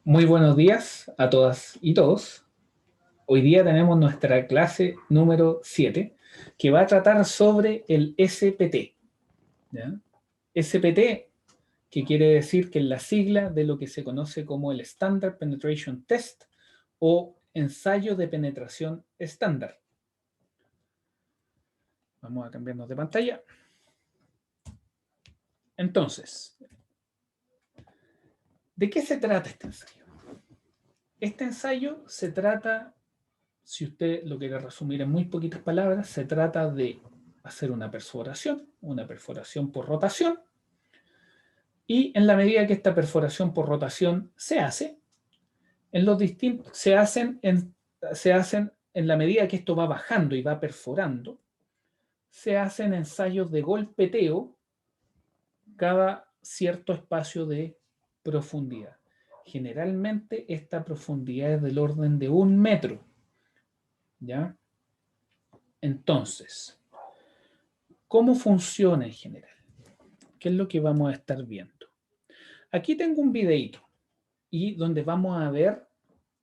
Muy buenos días a todas y todos. Hoy día tenemos nuestra clase número 7 que va a tratar sobre el SPT. ¿Ya? SPT, que quiere decir que es la sigla de lo que se conoce como el Standard Penetration Test o ensayo de penetración estándar. Vamos a cambiarnos de pantalla. Entonces, ¿de qué se trata este ensayo? Este ensayo se trata, si usted lo quiere resumir en muy poquitas palabras, se trata de hacer una perforación por rotación, y en la medida que esta perforación por rotación se hace, se hacen en la medida que esto va bajando y va perforando, se hacen ensayos de golpeteo cada cierto espacio de profundidad. Generalmente esta profundidad es del orden de 1 metro. ¿Ya? Entonces, ¿cómo funciona en general? ¿Qué es lo que vamos a estar viendo? Aquí tengo un videito y donde vamos a ver,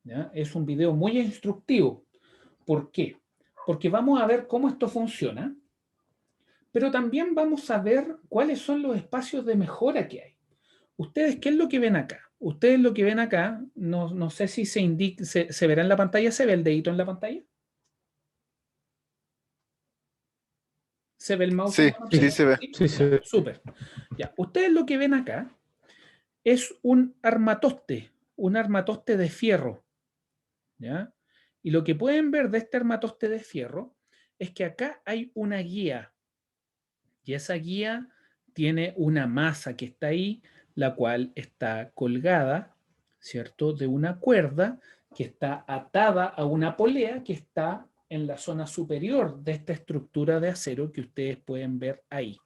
¿ya? Es un video muy instructivo. ¿Por qué? Porque vamos a ver cómo esto funciona, pero también vamos a ver cuáles son los espacios de mejora que hay. Ustedes, ¿qué es lo que ven acá? Ustedes lo que ven acá, no sé si se verá en la pantalla. ¿Se ve el dedito en la pantalla? ¿Se ve el mouse en Sí, la sí pantalla? se ve. Sí, ya, súper. Ya, ustedes lo que ven acá es un armatoste de fierro, ¿ya? Y lo que pueden ver de este armatoste de fierro es que acá hay una guía, y esa guía tiene una masa que está ahí, la cual está colgada, ¿cierto?, de una cuerda que está atada a una polea que está en la zona superior de esta estructura de acero que ustedes pueden ver ahí.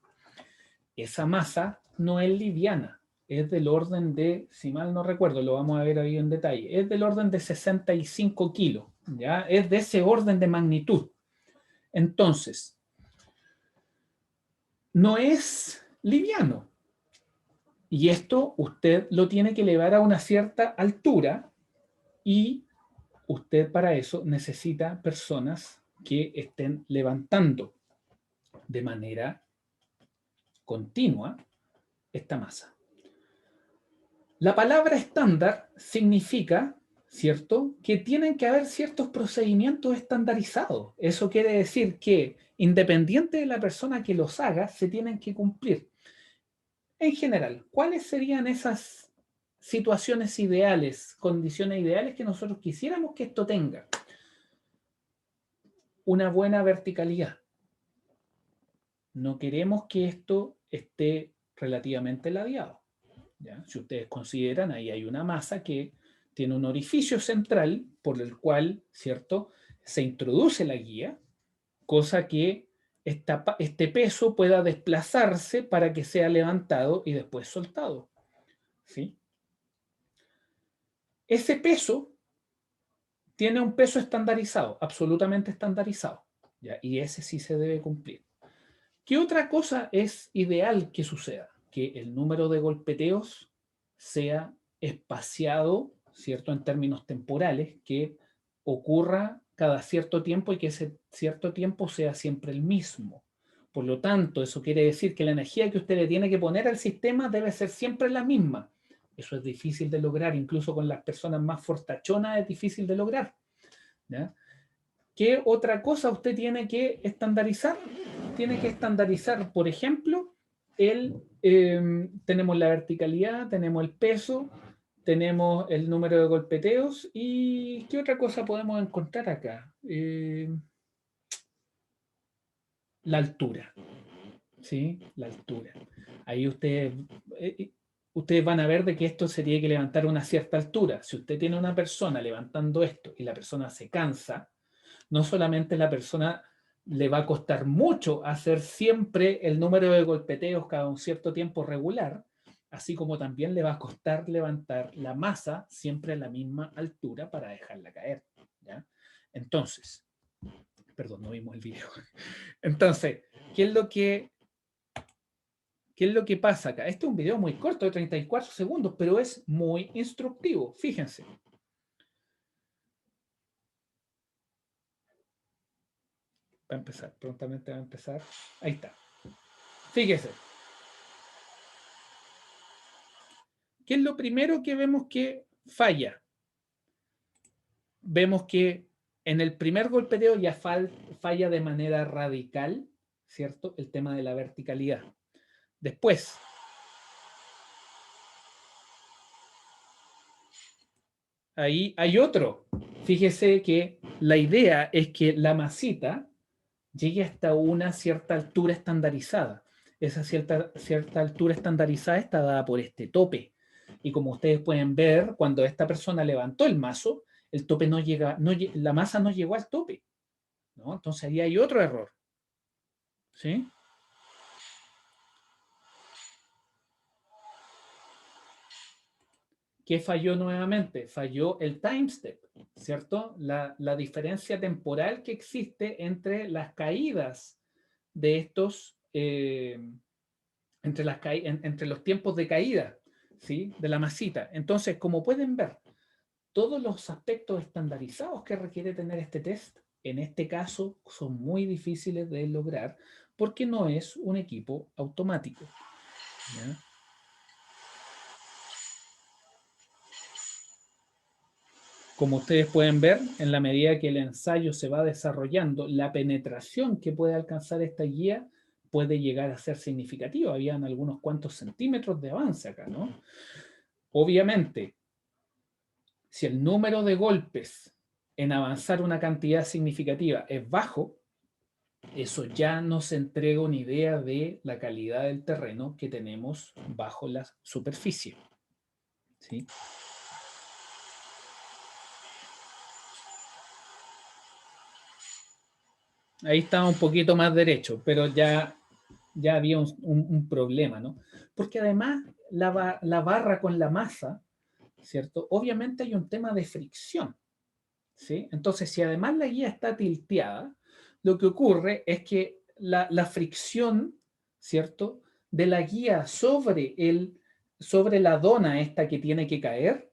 Esa masa no es liviana, es del orden de, si mal no recuerdo, lo vamos a ver ahí en detalle, es del orden de 65 kilos, ¿ya? Es de ese orden de magnitud. Entonces, no es liviano. Y esto usted lo tiene que elevar a una cierta altura, y usted para eso necesita personas que estén levantando de manera continua esta masa. La palabra estándar significa, ¿cierto?, que tienen que haber ciertos procedimientos estandarizados. Eso quiere decir que, independiente de la persona que los haga, se tienen que cumplir. En general, ¿cuáles serían esas situaciones ideales, condiciones ideales que nosotros quisiéramos que esto tenga? Una buena verticalidad. No queremos que esto esté relativamente ladeado, ¿ya? Si ustedes consideran, ahí hay una masa que tiene un orificio central por el cual, ¿cierto?, se introduce la guía, cosa que este peso pueda desplazarse para que sea levantado y después soltado, ¿sí? Ese peso tiene un peso estandarizado, absolutamente estandarizado, ¿ya? Y ese sí se debe cumplir. ¿Qué otra cosa es ideal que suceda? Que el número de golpeteos sea espaciado, ¿cierto?, en términos temporales, que ocurra cada cierto tiempo y que ese cierto tiempo sea siempre el mismo. Por lo tanto, eso quiere decir que la energía que usted le tiene que poner al sistema debe ser siempre la misma. Eso es difícil de lograr, incluso con las personas más fortachonas es difícil de lograr, ¿ya? ¿Qué otra cosa usted tiene que estandarizar? Tiene que estandarizar, por ejemplo, tenemos la verticalidad, tenemos el peso, tenemos el número de golpeteos, y ¿qué otra cosa podemos encontrar acá? La altura, ¿sí? La altura. Ahí ustedes van a ver de que esto se tiene que levantar a una cierta altura. Si usted tiene una persona levantando esto y la persona se cansa, no solamente la persona le va a costar mucho hacer siempre el número de golpeteos cada un cierto tiempo regular, así como también le va a costar levantar la masa siempre a la misma altura para dejarla caer, ¿ya? Entonces, perdón, no vimos el video. Entonces, ¿qué es lo que ¿Qué es lo que pasa acá? Este es un video muy corto de 34 segundos, pero es muy instructivo. Fíjense. Va a empezar, prontamente va a empezar. Ahí está. Fíjese. ¿Qué es lo primero que vemos que falla? Vemos que en el primer golpeteo ya falla de manera radical, ¿cierto? El tema de la verticalidad. Después, ahí hay otro. Fíjese que la idea es que la masita llegue hasta una cierta altura estandarizada. Esa cierta altura estandarizada está dada por este tope. Y como ustedes pueden ver, cuando esta persona levantó el mazo, el tope no llega, la masa no llegó al tope, ¿no? Entonces ahí hay otro error. ¿Sí? ¿Qué falló nuevamente? Falló el time step, ¿cierto? La diferencia temporal que existe entre las caídas de estos, entre los tiempos de caída, ¿sí? De la masita. Entonces, como pueden ver, todos los aspectos estandarizados que requiere tener este test, en este caso, son muy difíciles de lograr porque no es un equipo automático, ¿ya? Como ustedes pueden ver, en la medida que el ensayo se va desarrollando, la penetración que puede alcanzar esta guía puede llegar a ser significativa. Habían algunos cuantos centímetros de avance acá, ¿no? Obviamente, si el número de golpes en avanzar una cantidad significativa es bajo, eso ya nos entrega una idea de la calidad del terreno que tenemos bajo la superficie, ¿sí? Ahí estaba un poquito más derecho, pero ya había un problema, ¿no? Porque además la barra con la masa, ¿cierto? Obviamente hay un tema de fricción, ¿sí? Entonces, si además la guía está tilteada, lo que ocurre es que la fricción, ¿cierto? De la guía sobre la dona esta que tiene que caer,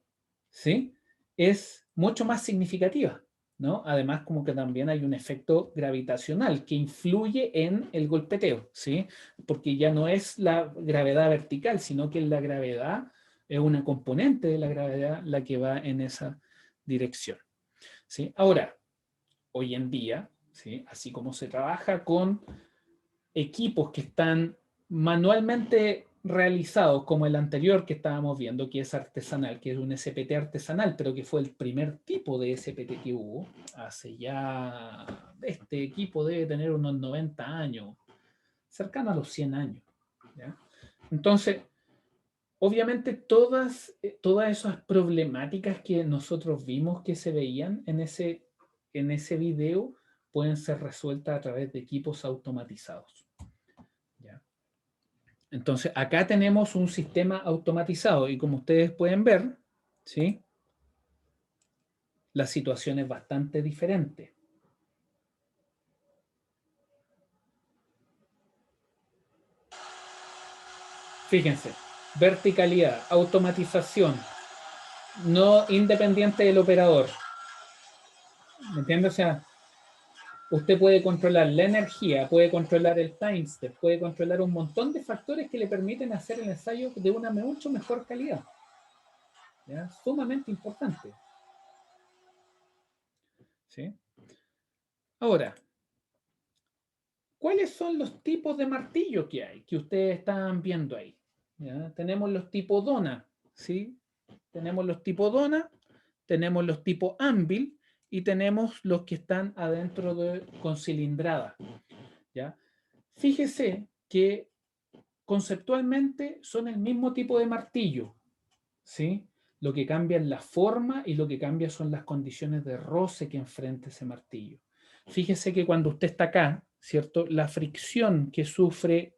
¿sí? Es mucho más significativa, ¿no? Además, como que también hay un efecto gravitacional que influye en el golpeteo, ¿sí? Porque ya no es la gravedad vertical, sino que la gravedad es una componente de la gravedad la que va en esa dirección, ¿sí? Ahora, hoy en día, ¿sí? Así como se trabaja con equipos que están manualmente realizados, como el anterior que estábamos viendo, que es artesanal, que es un SPT artesanal, pero que fue el primer tipo de SPT que hubo hace ya, este equipo debe tener unos 90 años, cercano a los 100 años, ¿ya? Entonces, obviamente todas esas problemáticas que nosotros vimos que se veían en ese video pueden ser resueltas a través de equipos automatizados, ¿ya? Entonces, acá tenemos un sistema automatizado y como ustedes pueden ver, ¿sí? La situación es bastante diferente. Fíjense, verticalidad, automatización, no independiente del operador. ¿Me entiendes? O sea, usted puede controlar la energía, puede controlar el time step, puede controlar un montón de factores que le permiten hacer el ensayo de una mucho mejor calidad, ¿ya? Sumamente importante, ¿sí? Ahora, ¿cuáles son los tipos de martillo que hay, que ustedes están viendo ahí? ¿Ya? Tenemos los tipo dona, ¿sí? Tenemos los tipo dona, tenemos los tipo anvil y tenemos los que están adentro con cilindrada, ¿ya? Fíjese que conceptualmente son el mismo tipo de martillo, ¿sí? Lo que cambia es la forma y lo que cambia son las condiciones de roce que enfrenta ese martillo. Fíjese que cuando usted está acá, ¿cierto? La fricción que sufre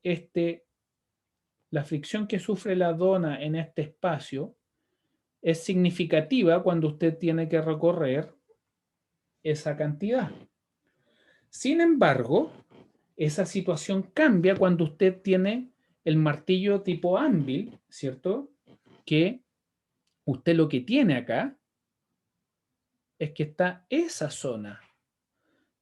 la dona en este espacio es significativa cuando usted tiene que recorrer esa cantidad. Sin embargo, esa situación cambia cuando usted tiene el martillo tipo anvil, ¿cierto? Que usted lo que tiene acá es que está esa zona.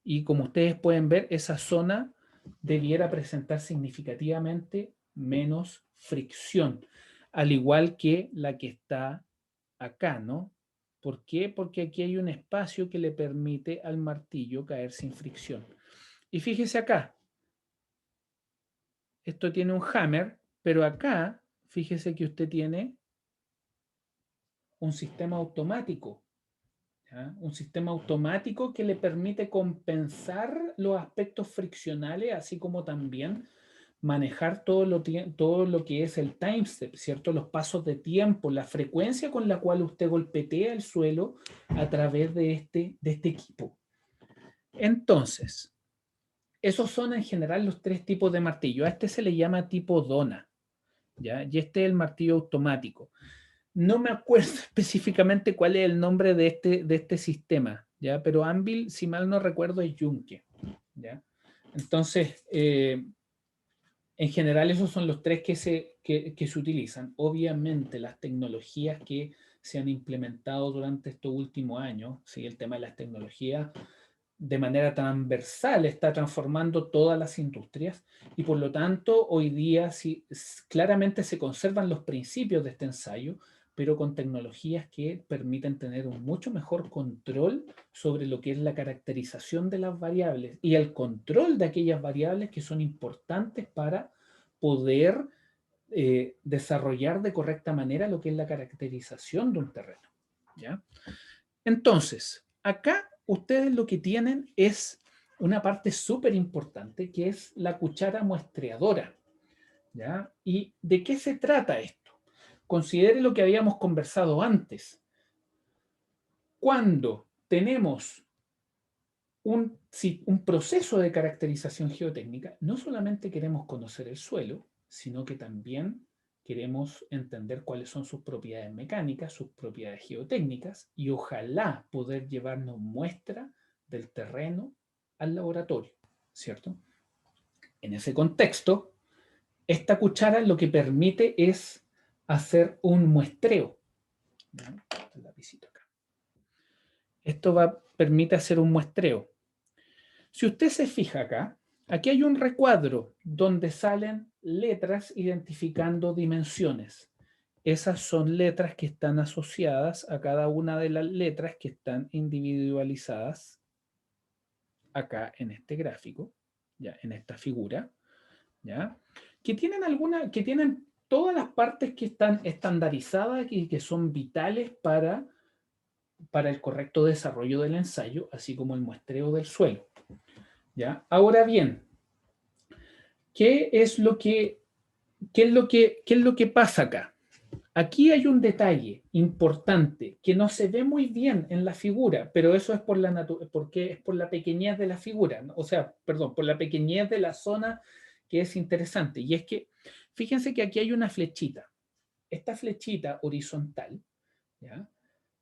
Y como ustedes pueden ver, esa zona debiera presentar significativamente menos fricción, al igual que la que está acá, ¿no? ¿Por qué? Porque aquí hay un espacio que le permite al martillo caer sin fricción. Y fíjese acá, esto tiene un hammer, pero acá, fíjese que usted tiene un sistema automático, ¿ya? Un sistema automático que le permite compensar los aspectos friccionales, así como también manejar todo lo que es el time step, ¿cierto? Los pasos de tiempo, la frecuencia con la cual usted golpetea el suelo a través de este equipo. Entonces, esos son en general los tres tipos de martillo. A este se le llama tipo dona, ¿ya? Y este es el martillo automático. No me acuerdo específicamente cuál es el nombre de este sistema, ¿ya? Pero Anvil, si mal no recuerdo, es Yunque, ¿ya? Entonces, en general esos son los tres que se utilizan. Obviamente las tecnologías que se han implementado durante estos últimos años, ¿sí? El tema de las tecnologías de manera transversal está transformando todas las industrias y por lo tanto hoy día sí, claramente se conservan los principios de este ensayo, pero con tecnologías que permiten tener un mucho mejor control sobre lo que es la caracterización de las variables y el control de aquellas variables que son importantes para poder desarrollar de correcta manera lo que es la caracterización de un terreno, ¿ya? Entonces, acá ustedes lo que tienen es una parte súper importante que es la cuchara muestreadora, ¿ya? ¿Y de qué se trata esto? Considere lo que habíamos conversado antes. Cuando tenemos un proceso de caracterización geotécnica, no solamente queremos conocer el suelo, sino que también queremos entender cuáles son sus propiedades mecánicas, sus propiedades geotécnicas y ojalá poder llevarnos muestra del terreno al laboratorio, ¿cierto? En ese contexto, esta cuchara lo que permite es hacer un muestreo. ¿Ya? El lapicito acá. Esto permite hacer un muestreo. Si usted se fija acá, aquí hay un recuadro donde salen letras identificando dimensiones. Esas son letras que están asociadas a cada una de las letras que están individualizadas acá en este gráfico, ya en esta figura, ya, que tienen todas las partes que están estandarizadas y que son vitales para el correcto desarrollo del ensayo, así como el muestreo del suelo. ¿Ya? Ahora bien, ¿qué es lo que, qué es lo que pasa acá? Aquí hay un detalle importante que no se ve muy bien en la figura, pero eso es porque es por la pequeñez de la figura, ¿no? O sea, perdón, por la pequeñez de la zona que es interesante. Y es que, fíjense que aquí hay una flechita. Esta flechita horizontal, ¿ya?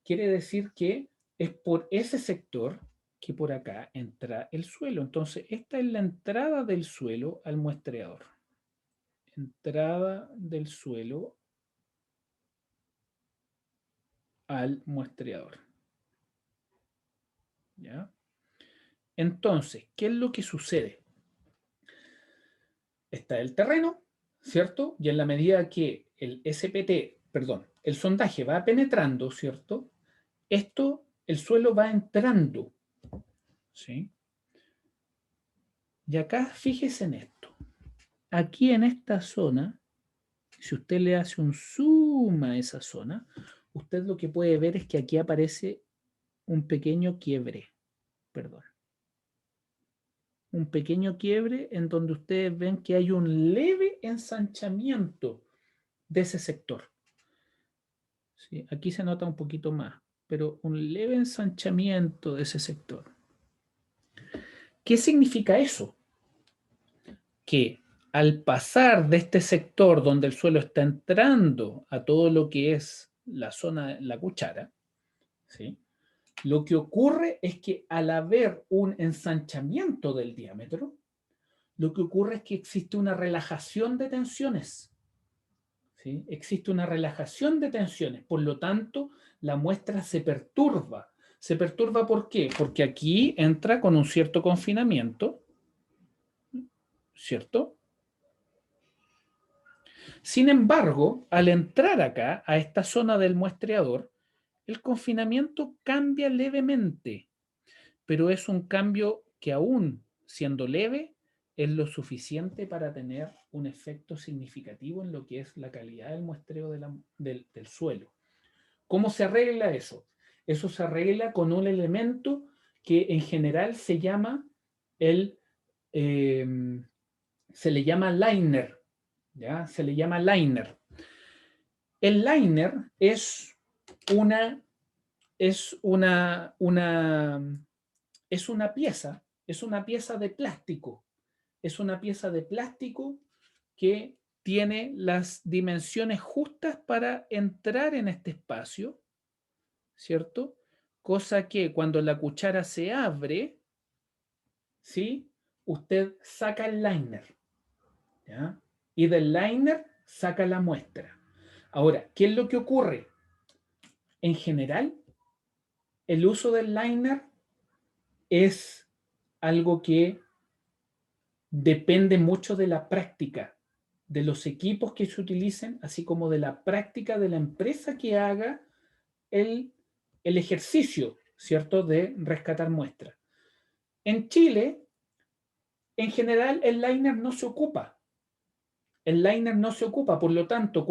Quiere decir que es por ese sector que por acá entra el suelo. Entonces, esta es la entrada del suelo al muestreador. Entrada del suelo al muestreador. ¿Ya? Entonces, ¿qué es lo que sucede? Está el terreno, ¿cierto? Y en la medida que el SPT, perdón, el sondaje va penetrando, ¿cierto? El suelo va entrando, ¿sí? Y acá fíjese en esto. Aquí en esta zona, si usted le hace un zoom a esa zona, usted lo que puede ver es que aquí aparece un pequeño quiebre, perdón. Un pequeño quiebre en donde ustedes ven que hay un leve ensanchamiento de ese sector. ¿Sí? Aquí se nota un poquito más, pero un leve ensanchamiento de ese sector. ¿Qué significa eso? Que al pasar de este sector donde el suelo está entrando a todo lo que es la zona, la cuchara, ¿sí? Lo que ocurre es que al haber un ensanchamiento del diámetro, lo que ocurre es que existe una relajación de tensiones. ¿Sí? Existe una relajación de tensiones, por lo tanto, la muestra se perturba. ¿Se perturba por qué? Porque aquí entra con un cierto confinamiento, ¿cierto? Sin embargo, al entrar acá, a esta zona del muestreador, el confinamiento cambia levemente, pero es un cambio que aún siendo leve, es lo suficiente para tener un efecto significativo en lo que es la calidad del muestreo del suelo. ¿Cómo se arregla eso? Eso se arregla con un elemento que en general se llama eh, se le llama liner, ¿ya? Se le llama liner. El liner una, es es una pieza de plástico. Es una pieza de plástico que tiene las dimensiones justas para entrar en este espacio, ¿cierto? Cosa que cuando la cuchara se abre, ¿sí? Usted saca el liner, ¿ya? Y del liner saca la muestra. Ahora, ¿qué es lo que ocurre? En general, el uso del liner es algo que depende mucho de la práctica, de los equipos que se utilicen, así como de la práctica de la empresa que haga el, el ejercicio, ¿cierto?, de rescatar muestras. En Chile, en general, el liner no se ocupa. El liner no se ocupa, por lo tanto,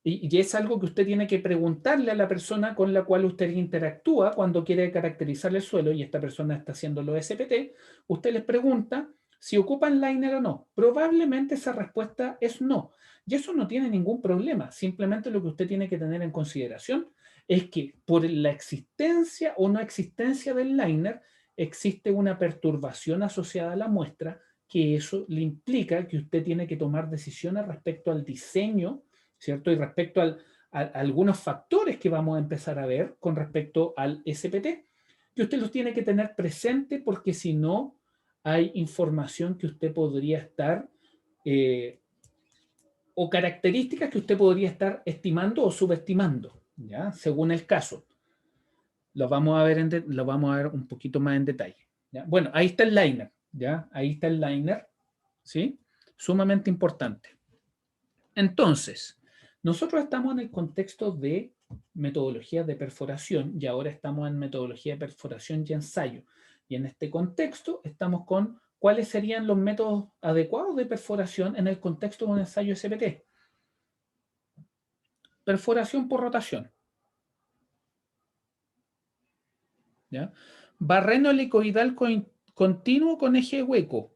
y es algo que usted tiene que preguntarle a la persona con la cual usted interactúa cuando quiere caracterizar el suelo, y esta persona está haciendo los SPT, usted les pregunta si ocupan liner o no. Probablemente esa respuesta es no. Y eso no tiene ningún problema. Simplemente lo que usted tiene que tener en consideración es que por la existencia o no existencia del liner, existe una perturbación asociada a la muestra, que eso le implica que usted tiene que tomar decisiones respecto al diseño, ¿cierto? Y respecto a algunos factores que vamos a empezar a ver con respecto al SPT, que usted los tiene que tener presente, porque si no, hay información que usted podría estar, o características que usted podría estar estimando o subestimando, ¿ya? Según el caso. Lo vamos a ver un poquito más en detalle, ¿ya? Bueno, ahí está el liner, ¿ya? Ahí está el liner, ¿sí? Sumamente importante. Entonces, nosotros estamos en el contexto de metodologías de perforación y ahora estamos en metodología de perforación y ensayo. Y en este contexto estamos con cuáles serían los métodos adecuados de perforación en el contexto de un ensayo SPT. Perforación por rotación, ¿ya? Barreno helicoidal continuo con eje hueco.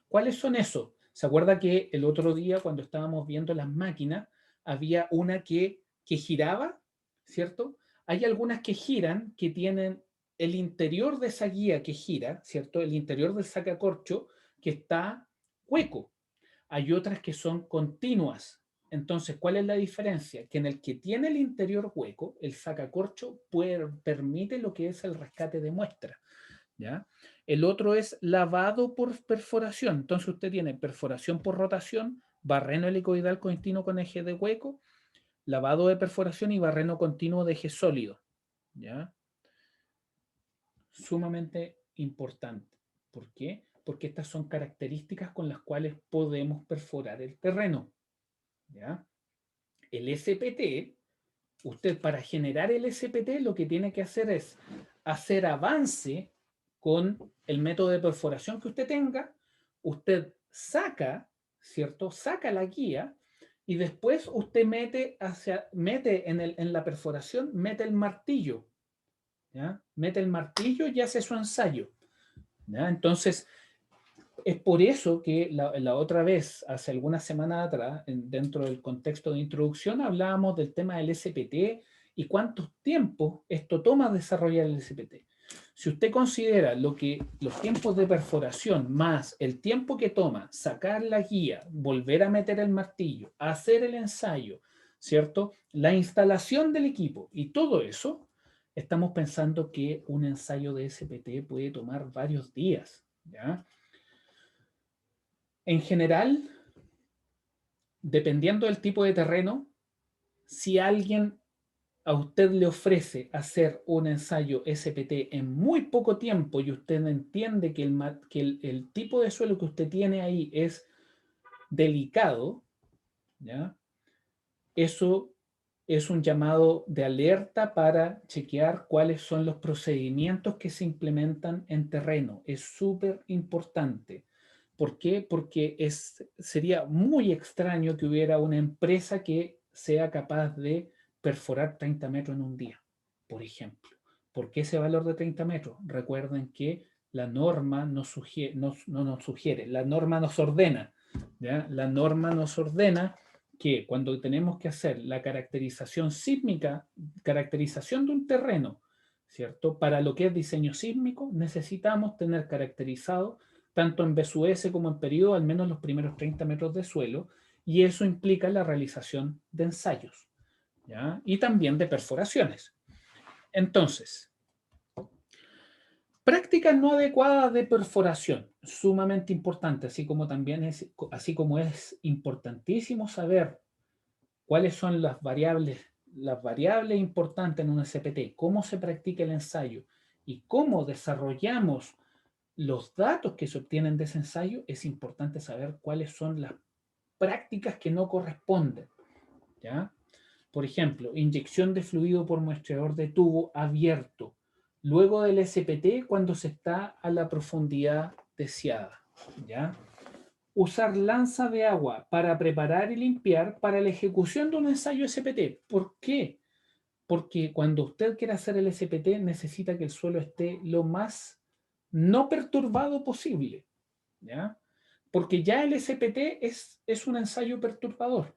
¿Cuáles son esos? ¿Se acuerda que el otro día cuando estábamos viendo las máquinas había una que giraba, ¿cierto? Hay algunas que giran, que tienen el interior de esa guía que gira, ¿cierto? El interior del sacacorcho que está hueco. Hay otras que son continuas. Entonces, ¿cuál es la diferencia? Que en el que tiene el interior hueco, el sacacorcho permite lo que es el rescate de muestra, ¿ya? El otro es lavado por perforación. Entonces usted tiene perforación por rotación, barreno helicoidal continuo con eje de hueco, lavado de perforación y barreno continuo de eje sólido, ¿ya? Sumamente importante. ¿Por qué? Porque estas son características con las cuales podemos perforar el terreno, ¿ya? El SPT, usted para generar el SPT lo que tiene que hacer es hacer avance con el método de perforación que usted tenga, usted saca, ¿cierto? Saca la guía y después usted mete en la perforación, mete el martillo, ¿ya? Mete el martillo y hace su ensayo, ¿ya? Entonces, es por eso que la otra vez, hace algunas semanas atrás, dentro del contexto de introducción, hablábamos del tema del SPT y cuántos tiempos esto toma desarrollar el SPT. Si usted considera los tiempos de perforación más el tiempo que toma sacar la guía, volver a meter el martillo, hacer el ensayo, ¿cierto? La instalación del equipo y todo eso, estamos pensando que un ensayo de SPT puede tomar varios días, ¿ya? En general, dependiendo del tipo de terreno, si alguien a usted le ofrece hacer un ensayo SPT en muy poco tiempo y usted entiende que el tipo de suelo que usted tiene ahí es delicado, ¿ya? Eso es un llamado de alerta para chequear cuáles son los procedimientos que se implementan en terreno. Es súper importante. ¿Por qué? Porque sería muy extraño que hubiera una empresa que sea capaz de perforar 30 metros en un día, por ejemplo. ¿Por qué ese valor de 30 metros? Recuerden que la norma no nos sugiere, la norma nos ordena, ¿ya? La norma nos ordena que cuando tenemos que hacer la caracterización sísmica, caracterización de un terreno, ¿cierto? Para lo que es diseño sísmico, necesitamos tener caracterizado tanto en BSUS como en periodo al menos los primeros 30 metros de suelo, y eso implica la realización de ensayos, ¿ya? Y también de perforaciones. Entonces, prácticas no adecuadas de perforación, sumamente importante, así como es importantísimo saber cuáles son las variables importantes en un SPT, cómo se practica el ensayo y cómo desarrollamos los datos que se obtienen de ese ensayo, es importante saber cuáles son las prácticas que no corresponden, ¿ya? Por ejemplo, inyección de fluido por muestreador de tubo abierto, luego del SPT cuando se está a la profundidad deseada, ¿ya? Usar lanza de agua para preparar y limpiar para la ejecución de un ensayo SPT. ¿Por qué? Porque cuando usted quiere hacer el SPT necesita que el suelo esté lo más no perturbado posible, ¿ya? Porque ya el SPT es un ensayo perturbador,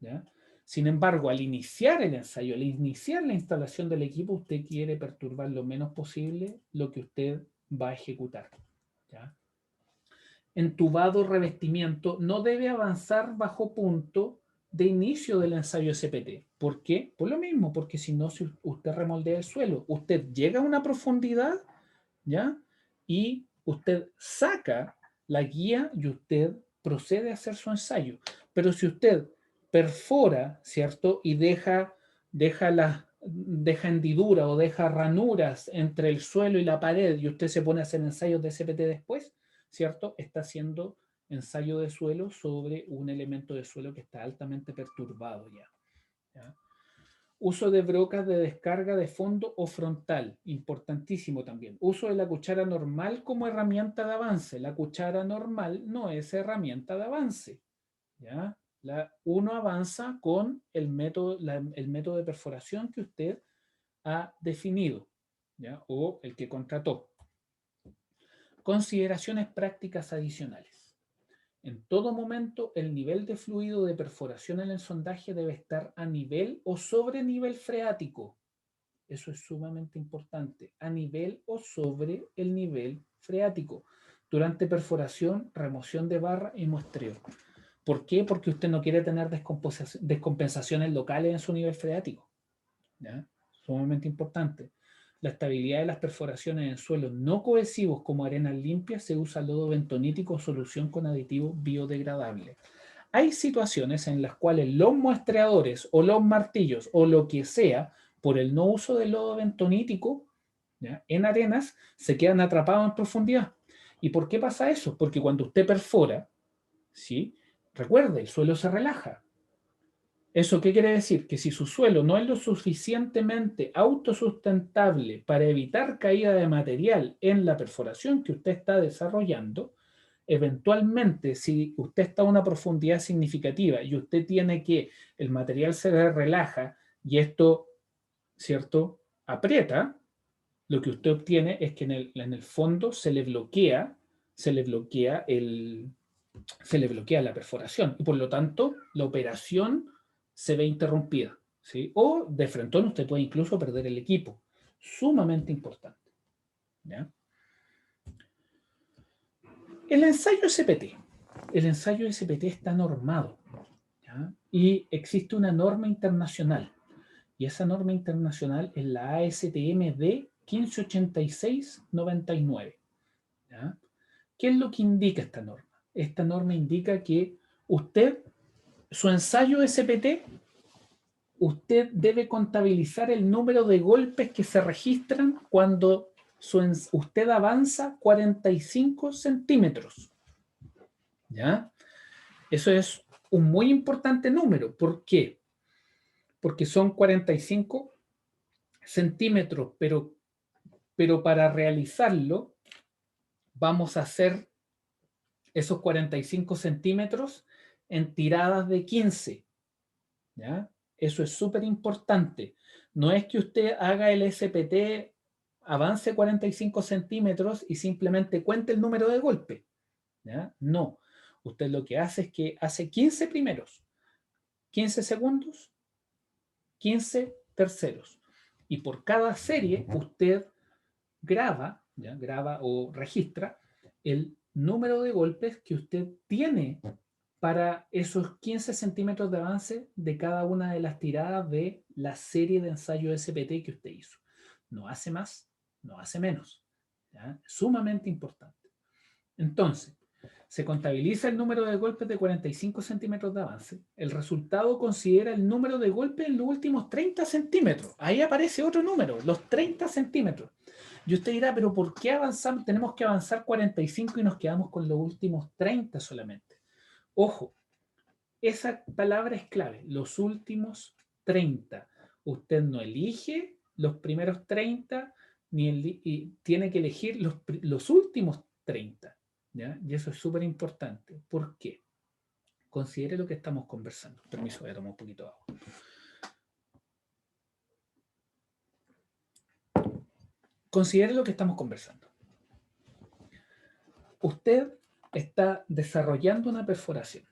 ¿ya? Sin embargo, al iniciar el ensayo, al iniciar la instalación del equipo, usted quiere perturbar lo menos posible lo que usted va a ejecutar, ¿ya? Entubado revestimiento no debe avanzar bajo punto de inicio del ensayo SPT. ¿Por qué? Por lo mismo, porque si no, si usted remoldea el suelo, usted llega a una profundidad, ¿ya? Y usted saca la guía y usted procede a hacer su ensayo. Pero si usted perfora, ¿cierto? Y deja hendidura o deja ranuras entre el suelo y la pared y usted se pone a hacer ensayos de SPT después, ¿cierto? Está haciendo ensayo de suelo sobre un elemento de suelo que está altamente perturbado ya, ¿ya? Uso de brocas de descarga de fondo o frontal, importantísimo también. Uso de la cuchara normal como herramienta de avance. La cuchara normal no es herramienta de avance, ¿ya? Uno avanza con el método de perforación que usted ha definido, ¿ya? O el que contrató. Consideraciones prácticas adicionales. En todo momento, el nivel de fluido de perforación en el sondaje debe estar a nivel o sobre nivel freático. Eso es sumamente importante. A nivel o sobre el nivel freático. Durante perforación, remoción de barra y muestreo. ¿Por qué? Porque usted no quiere tener descompensaciones locales en su nivel freático, ¿ya? Sumamente importante. La estabilidad de las perforaciones en suelos no cohesivos como arenas limpias se usa lodo bentonítico o solución con aditivo biodegradable. Hay situaciones en las cuales los muestreadores o los martillos o lo que sea, por el no uso del lodo bentonítico, ¿ya?, en arenas, se quedan atrapados en profundidad. ¿Y por qué pasa eso? Porque cuando usted perfora, ¿sí?, recuerde, el suelo se relaja. ¿Eso qué quiere decir? Que si su suelo no es lo suficientemente autosustentable para evitar caída de material en la perforación que usted está desarrollando, eventualmente, si usted está a una profundidad significativa y usted tiene que el material se relaja y esto, ¿cierto?, aprieta, lo que usted obtiene es que en el fondo se le bloquea la perforación y por lo tanto la operación se ve interrumpida, ¿sí? O de frentón usted puede incluso perder el equipo. Sumamente importante, ¿ya? El ensayo SPT. El ensayo SPT está normado, ¿ya? Y existe una norma internacional. Y esa norma internacional es la ASTM D 1586-99. ¿Ya? ¿Qué es lo que indica esta norma? esta norma indica que usted, su ensayo SPT, usted debe contabilizar el número de golpes que se registran cuando usted avanza 45 centímetros. ¿Ya? Eso es un muy importante número. ¿Por qué? Porque son 45 centímetros, pero para realizarlo vamos a hacer esos 45 centímetros en tiradas de 15. ¿Ya? Eso es súper importante. No es que usted haga el SPT, avance 45 centímetros y simplemente cuente el número de golpes. ¿Ya? No. Usted lo que hace es que hace 15 primeros, 15 segundos, 15 terceros. Y por cada serie usted graba, ¿ya? Graba o registra el número de golpes que usted tiene para esos 15 centímetros de avance de cada una de las tiradas de la serie de ensayo SPT que usted hizo. No hace más, no hace menos. ¿Ya? Sumamente importante. Entonces, se contabiliza el número de golpes de 45 centímetros de avance. El resultado considera el número de golpes en los últimos 30 centímetros. Ahí aparece otro número, los 30 centímetros. Y usted dirá, pero ¿por qué avanzamos? Tenemos que avanzar 45 y nos quedamos con los últimos 30 solamente. Ojo, esa palabra es clave, los últimos 30. Usted no elige los primeros 30, y tiene que elegir los últimos 30. ¿Ya? Y eso es súper importante. ¿Por qué? Considere lo que estamos conversando. Permiso, voy a tomar un poquito de agua. Considere lo que estamos conversando. Usted está desarrollando una perforación.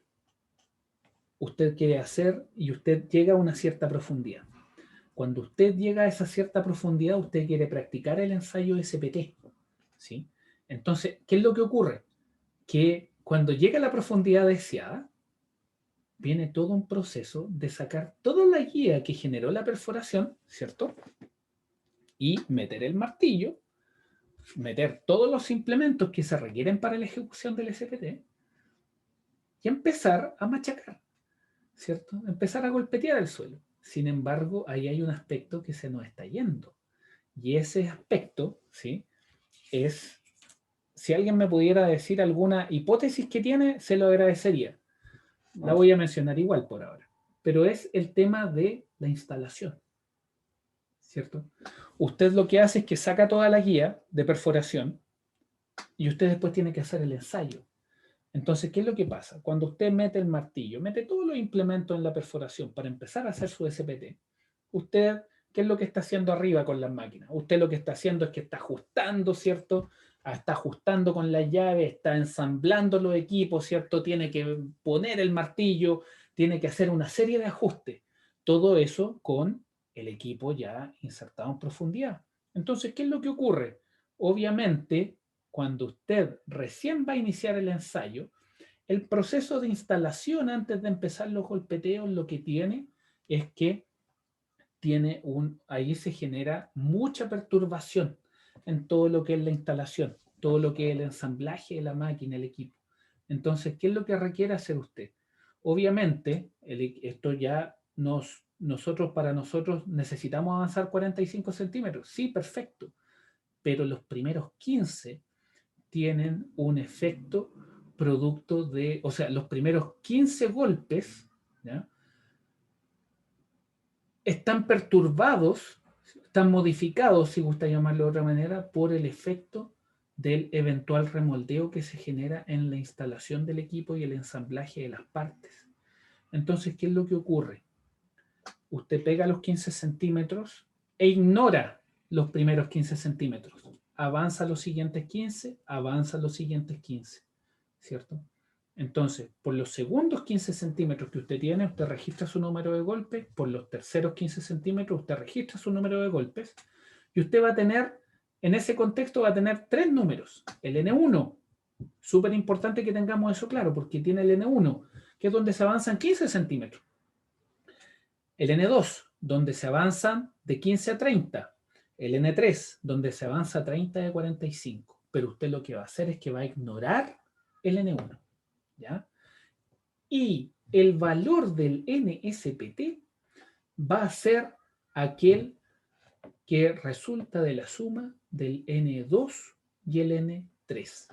Usted quiere hacer y usted llega a una cierta profundidad. Cuando usted llega a esa cierta profundidad, usted quiere practicar el ensayo SPT. ¿Sí? Entonces, ¿qué es lo que ocurre? Que cuando llega a la profundidad deseada, viene todo un proceso de sacar toda la guía que generó la perforación, ¿cierto? Y meter el martillo, meter todos los implementos que se requieren para la ejecución del SPT y empezar a machacar, ¿cierto? Empezar a golpetear el suelo. Sin embargo, ahí hay un aspecto que se nos está yendo. Y ese aspecto, ¿sí? Es, si alguien me pudiera decir alguna hipótesis que tiene, se lo agradecería. La voy a mencionar igual por ahora. Pero es el tema de la instalación, ¿cierto? Usted lo que hace es que saca toda la guía de perforación y usted después tiene que hacer el ensayo. Entonces, ¿qué es lo que pasa? Cuando usted mete el martillo, mete todos los implementos en la perforación para empezar a hacer su SPT, usted, ¿qué es lo que está haciendo arriba con las máquinas? Usted lo que está haciendo es que está ajustando, ¿cierto? Está ajustando con la llave, está ensamblando los equipos, ¿cierto? Tiene que poner el martillo, tiene que hacer una serie de ajustes. Todo eso con el equipo ya insertado en profundidad. Entonces, ¿qué es lo que ocurre? Obviamente, cuando usted recién va a iniciar el ensayo, el proceso de instalación antes de empezar los golpeteos lo que tiene es que ahí se genera mucha perturbación en todo lo que es la instalación, todo lo que es el ensamblaje de la máquina, el equipo. Entonces, ¿qué es lo que requiere hacer usted? Obviamente, esto ya para nosotros necesitamos avanzar 45 centímetros. Sí, perfecto. Pero los primeros 15 tienen un efecto producto de, o sea, los primeros 15 golpes, ¿ya? Están perturbados, están modificados, si gusta llamarlo de otra manera, por el efecto del eventual remoldeo que se genera en la instalación del equipo y el ensamblaje de las partes. Entonces, ¿qué es lo que ocurre? Usted pega los 15 centímetros e ignora los primeros 15 centímetros. Avanza los siguientes 15, avanza los siguientes 15, ¿cierto? Entonces, por los segundos 15 centímetros que usted tiene, usted registra su número de golpes, por los terceros 15 centímetros usted registra su número de golpes, y usted va a tener, en ese contexto va a tener tres números. El N1, súper importante que tengamos eso claro, porque tiene el N1, que es donde se avanzan 15 centímetros. El N2, donde se avanzan de 15 a 30. El N3, donde se avanza a 30 de 45. Pero usted lo que va a hacer es que va a ignorar el N1. ¿ya? Y el valor del NSPT va a ser aquel que resulta de la suma del N2 y el N3.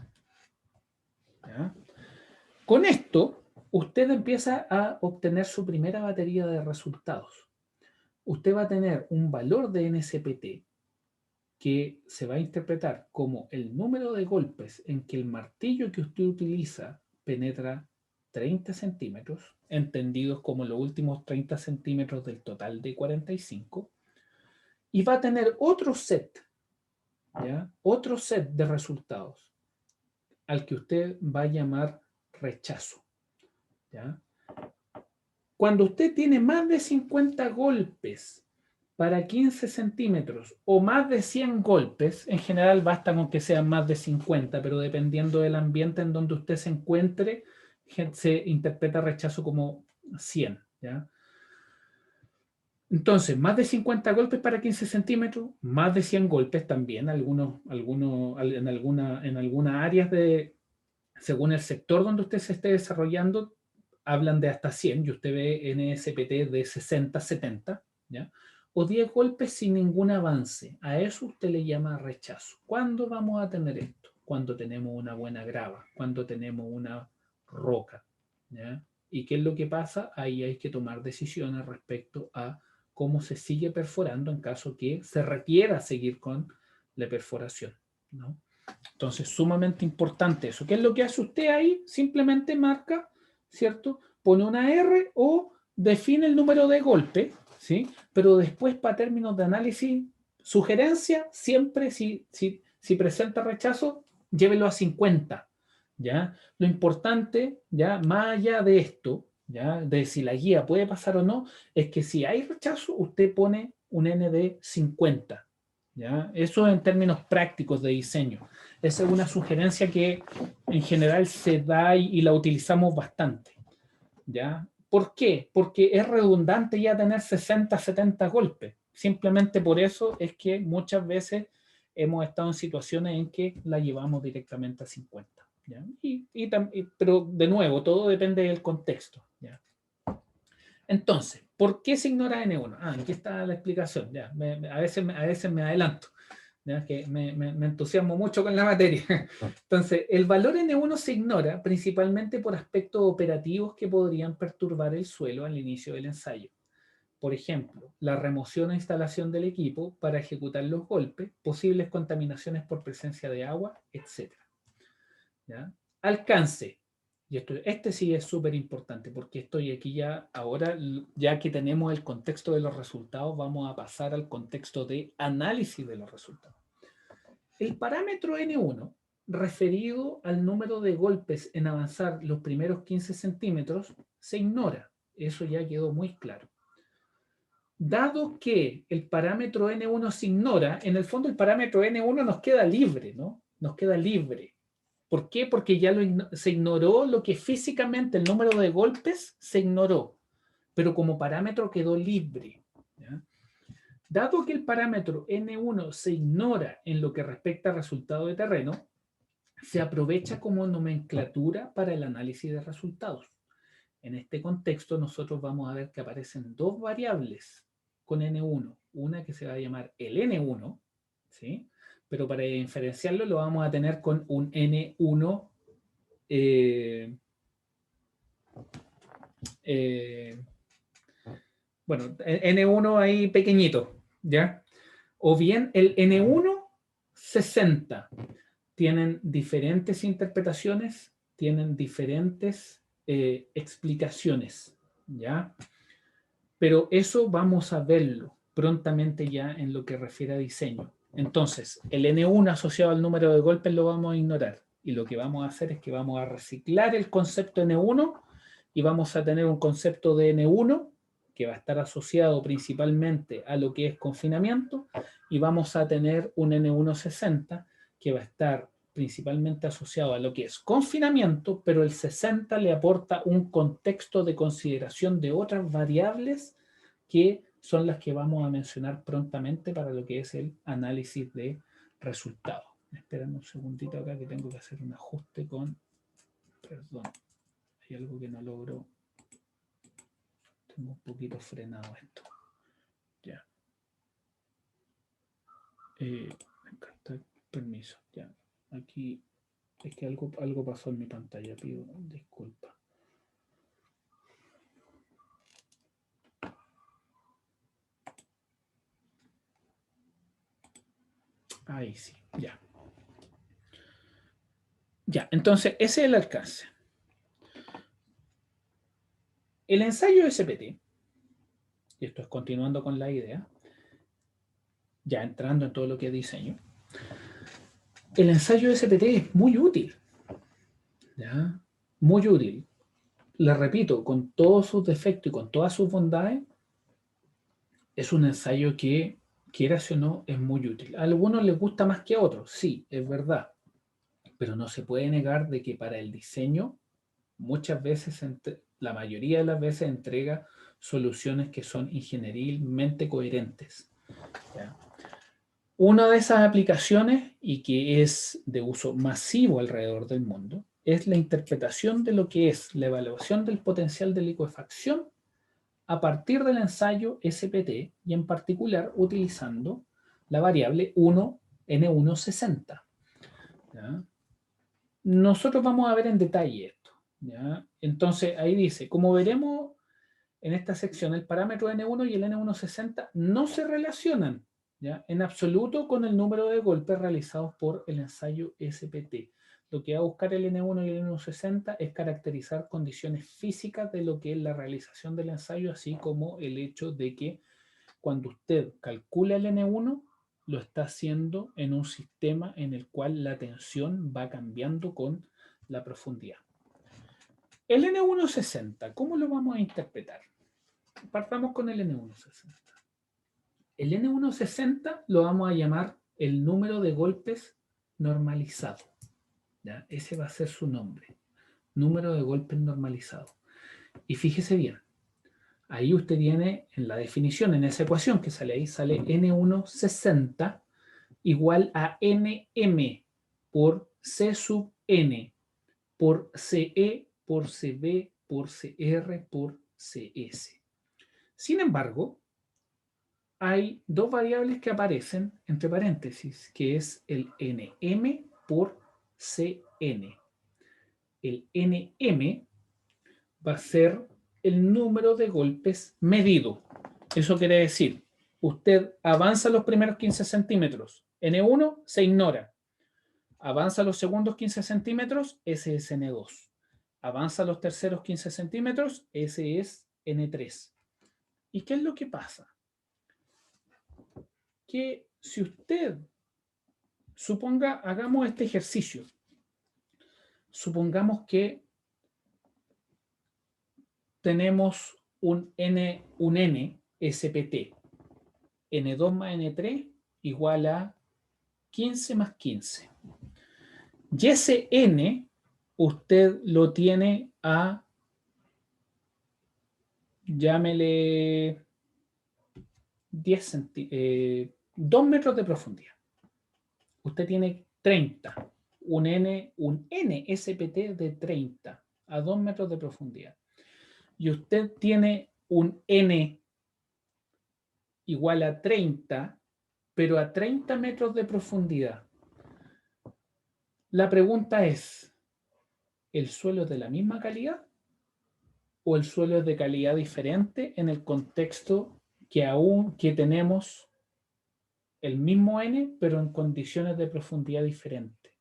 ¿Ya? Con esto, usted empieza a obtener su primera batería de resultados. Usted va a tener un valor de NSPT que se va a interpretar como el número de golpes en que el martillo que usted utiliza penetra 30 centímetros, entendidos como los últimos 30 centímetros del total de 45, y va a tener otro set, ¿ya? Otro set de resultados al que usted va a llamar rechazo, ¿ya? Cuando usted tiene más de 50 golpes para 15 centímetros o más de 100 golpes, en general basta con que sean más de 50, pero dependiendo del ambiente en donde usted se encuentre, se interpreta rechazo como 100, ¿ya? Entonces, más de 50 golpes para 15 centímetros, más de 100 golpes también, en algunas áreas según el sector donde usted se esté desarrollando, hablan de hasta 100 y usted ve NSPT de 60, 70, ¿ya? O 10 golpes sin ningún avance. A eso usted le llama rechazo. ¿Cuándo vamos a tener esto? Cuando tenemos una buena grava, cuando tenemos una roca, ¿ya? ¿Y qué es lo que pasa? Ahí hay que tomar decisiones respecto a cómo se sigue perforando en caso que se requiera seguir con la perforación, ¿no? Entonces, sumamente importante eso. ¿Qué es lo que hace usted ahí? Simplemente marca, ¿cierto? Pone una R o define el número de golpe, ¿sí? Pero después, para términos de análisis, sugerencia, siempre si presenta rechazo, llévelo a 50, ¿ya? Lo importante, ¿ya? Más allá de esto, ¿ya? De si la guía puede pasar o no, es que si hay rechazo, usted pone un N de 50, ¿ya? Eso en términos prácticos de diseño. Esa es una sugerencia que en general se da y la utilizamos bastante, ¿ya? ¿Por qué? Porque es redundante ya tener 60, 70 golpes. Simplemente por eso es que muchas veces hemos estado en situaciones en que la llevamos directamente a 50, ¿ya? Pero de nuevo, todo depende del contexto, ¿ya? Entonces, ¿por qué se ignora N1? Aquí está la explicación. Ya, a veces me adelanto, ¿ya? Que me entusiasmo mucho con la materia. Entonces, el valor N1 se ignora principalmente por aspectos operativos que podrían perturbar el suelo al inicio del ensayo. Por ejemplo, la remoción e instalación del equipo para ejecutar los golpes, posibles contaminaciones por presencia de agua, etc. ¿Ya? Alcance. Y este sí es súper importante porque estoy aquí ya, ahora, ya que tenemos el contexto de los resultados, vamos a pasar al contexto de análisis de los resultados. El parámetro N1, referido al número de golpes en avanzar los primeros 15 centímetros, se ignora. Eso ya quedó muy claro. Dado que el parámetro N1 se ignora, en el fondo el parámetro N1 nos queda libre, ¿no? Nos queda libre. ¿Por qué? Porque ya se ignoró lo que físicamente, el número de golpes, se ignoró, pero como parámetro quedó libre, ¿ya? Dado que el parámetro N1 se ignora en lo que respecta al resultado de terreno, se aprovecha como nomenclatura para el análisis de resultados. En este contexto, nosotros vamos a ver que aparecen dos variables con N1. Una que se va a llamar el N1, ¿sí? Pero para diferenciarlo lo vamos a tener con un N1 bueno, N1 ahí pequeñito, ¿ya? O bien el N1 60. Tienen diferentes interpretaciones, tienen diferentes explicaciones, ¿ya? Pero eso vamos a verlo prontamente ya en lo que refiere a diseño. Entonces, el N1 asociado al número de golpes lo vamos a ignorar. Y lo que vamos a hacer es que vamos a reciclar el concepto N1 y vamos a tener un concepto de N1 que va a estar asociado principalmente a lo que es confinamiento y vamos a tener un N160 que va a estar principalmente asociado a lo que es confinamiento, pero el 60 le aporta un contexto de consideración de otras variables que son las que vamos a mencionar prontamente para lo que es el análisis de resultados. Esperen un segundito acá que tengo que hacer un ajuste con... Perdón. Hay algo que no logro. Tengo un poquito frenado esto. Ya. Acá está, permiso. Ya. Aquí es que algo pasó en mi pantalla. Pido disculpas. Ahí sí, ya. Ya, entonces ese es el alcance. El ensayo SPT, y esto es continuando con la idea, ya entrando en todo lo que es diseño, el ensayo SPT es muy útil, ¿ya? Muy útil. Le repito, con todos sus defectos y con todas sus bondades, es un ensayo que, quieras o no, es muy útil. A algunos les gusta más que a otros, sí, es verdad, pero no se puede negar de que para el diseño muchas veces, la mayoría de las veces entrega soluciones que son ingenierilmente coherentes. ¿Ya? Una de esas aplicaciones, y que es de uso masivo alrededor del mundo, es la interpretación de lo que es la evaluación del potencial de licuefacción a partir del ensayo SPT y en particular utilizando la variable N160. ¿Ya? Nosotros vamos a ver en detalle esto. ¿Ya? Entonces ahí dice, como veremos en esta sección, el parámetro N1 y el N160 no se relacionan, ¿ya? En absoluto con el número de golpes realizados por el ensayo SPT. Lo que va a buscar el N1 y el N160 es caracterizar condiciones físicas de lo que es la realización del ensayo, así como el hecho de que cuando usted calcula el N1, lo está haciendo en un sistema en el cual la tensión va cambiando con la profundidad. El N160, ¿cómo lo vamos a interpretar? Partamos con el N160. El N160 lo vamos a llamar el número de golpes normalizado. ¿Ya? Ese va a ser su nombre. Número de golpes normalizado. Y fíjese bien, ahí usted tiene en la definición, en esa ecuación que sale ahí, sale N160 igual a Nm por C sub n por Ce por Cb por Cr por Cs. Sin embargo, hay dos variables que aparecen entre paréntesis, que es el Nm por Cn. El Nm va a ser el número de golpes medido. Eso quiere decir, usted avanza los primeros 15 centímetros, N1 se ignora. Avanza los segundos 15 centímetros, ese es N2. Avanza los terceros 15 centímetros, ese es N3. ¿Y qué es lo que pasa? Que si usted, suponga, hagamos este ejercicio. Supongamos que tenemos un N SPT, N2 más N3 igual a 15 más 15. Y ese N usted lo tiene a, llámele 2 metros de profundidad. Usted tiene 30, un N SPT de 30 a 2 metros de profundidad. Y usted tiene un N igual a 30, pero a 30 metros de profundidad. La pregunta es, ¿el suelo es de la misma calidad o el suelo es de calidad diferente en el contexto que tenemos el mismo N, pero en condiciones de profundidad diferentes?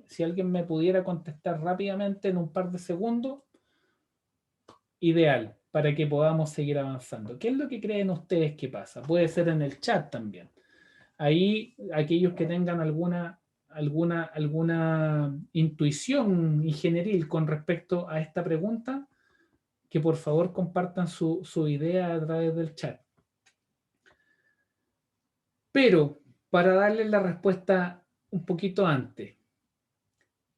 Si alguien me pudiera contestar rápidamente en un par de segundos, ideal, para que podamos seguir avanzando. ¿Qué es lo que creen ustedes que pasa? Puede ser en el chat también. Ahí, aquellos que tengan alguna intuición ingenieril con respecto a esta pregunta, que por favor compartan su idea a través del chat. Pero, para darle la respuesta un poquito antes,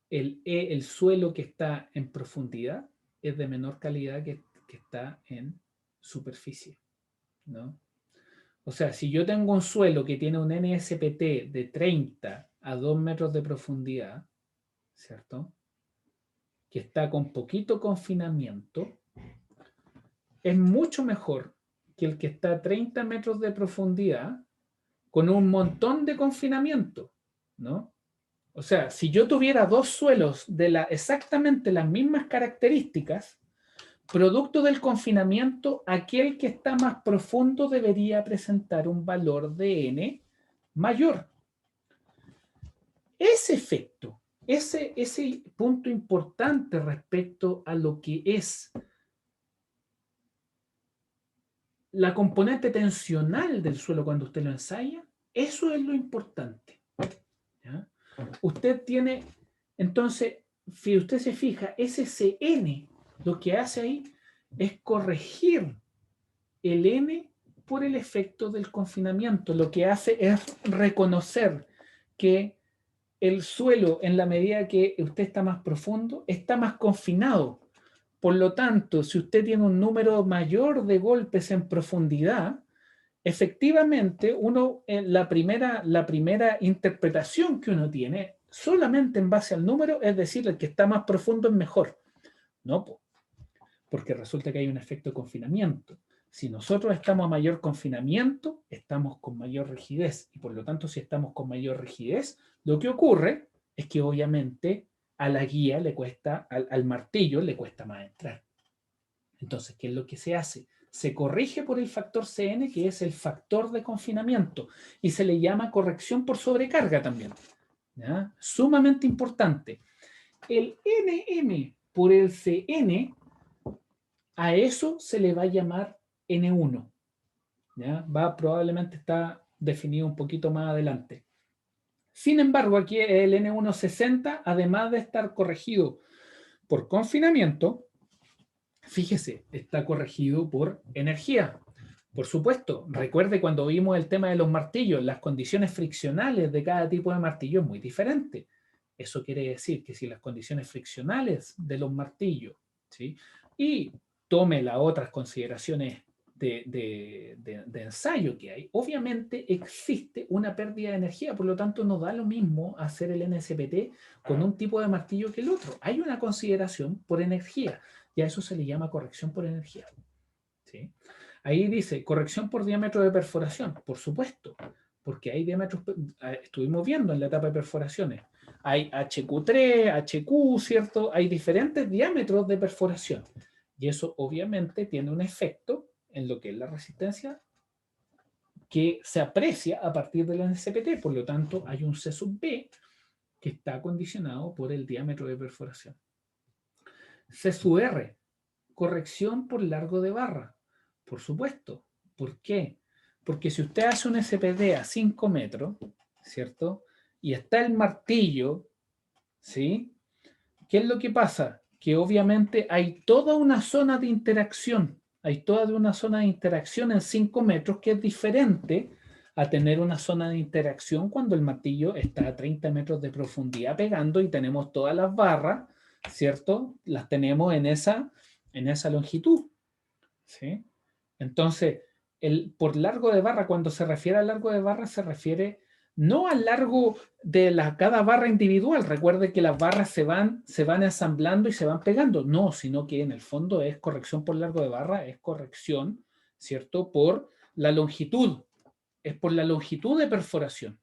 el suelo que está en profundidad es de menor calidad que está en superficie, ¿no? O sea, si yo tengo un suelo que tiene un NSPT de 30 a 2 metros de profundidad, ¿cierto? que está con poquito confinamiento es mucho mejor que el que está a 30 metros de profundidad con un montón de confinamiento, ¿no? O sea, si yo tuviera dos suelos de exactamente las mismas características, producto del confinamiento, aquel que está más profundo debería presentar un valor de n mayor. Ese efecto, ese punto importante respecto a lo que es la componente tensional del suelo cuando usted lo ensaya, eso es lo importante, ¿ya? Usted tiene, entonces, si usted se fija, ese Cn lo que hace ahí es corregir el n por el efecto del confinamiento. Lo que hace es reconocer que el suelo, en la medida que usted está más profundo, está más confinado. Por lo tanto, si usted tiene un número mayor de golpes en profundidad, efectivamente, la primera interpretación que uno tiene, solamente en base al número, es decir, el que está más profundo es mejor. No, porque resulta que hay un efecto de confinamiento. Si nosotros estamos a mayor confinamiento, estamos con mayor rigidez. Y por lo tanto, si estamos con mayor rigidez, lo que ocurre es que obviamente a la guía le cuesta, al martillo le cuesta más entrar. Entonces, ¿qué es lo que se hace? Se corrige por el factor Cn, que es el factor de confinamiento, y se le llama corrección por sobrecarga también, ¿ya? Sumamente importante. El Nm por el Cn, a eso se le va a llamar N1, ¿ya? Probablemente está definido un poquito más adelante. Sin embargo, aquí el N160, además de estar corregido por confinamiento, fíjese, está corregido por energía. Por supuesto, recuerde cuando vimos el tema de los martillos, las condiciones friccionales de cada tipo de martillo es muy diferente. Eso quiere decir que si las condiciones friccionales de los martillos, ¿sí? Y tome las otras consideraciones de ensayo que hay, obviamente existe una pérdida de energía, por lo tanto no da lo mismo hacer el NSPT con un tipo de martillo que el otro. Hay una consideración por energía y a eso se le llama corrección por energía, ¿sí? Ahí dice corrección por diámetro de perforación, por supuesto, porque hay diámetros, estuvimos viendo en la etapa de perforaciones, hay HQ3, HQ, ¿cierto? Hay diferentes diámetros de perforación y eso obviamente tiene un efecto en lo que es la resistencia que se aprecia a partir del NSPT, por lo tanto hay un C sub B que está condicionado por el diámetro de perforación. C sub R, corrección por largo de barra, por supuesto. ¿Por qué? Porque si usted hace un SPD a 5 metros, ¿cierto? Y está el martillo, ¿sí? ¿Qué es lo que pasa? Que obviamente hay toda una zona de interacción. Hay toda una zona de interacción en 5 metros que es diferente a tener una zona de interacción cuando el martillo está a 30 metros de profundidad pegando y tenemos todas las barras, ¿cierto? Las tenemos en esa longitud, ¿sí? Entonces, por largo de barra, cuando se refiere al largo de barra, se refiere no al largo de cada barra individual. Recuerde que las barras se van ensamblando y se van pegando. No, sino que en el fondo es corrección por largo de barra, es corrección, ¿cierto? Por la longitud. Es por la longitud de perforación,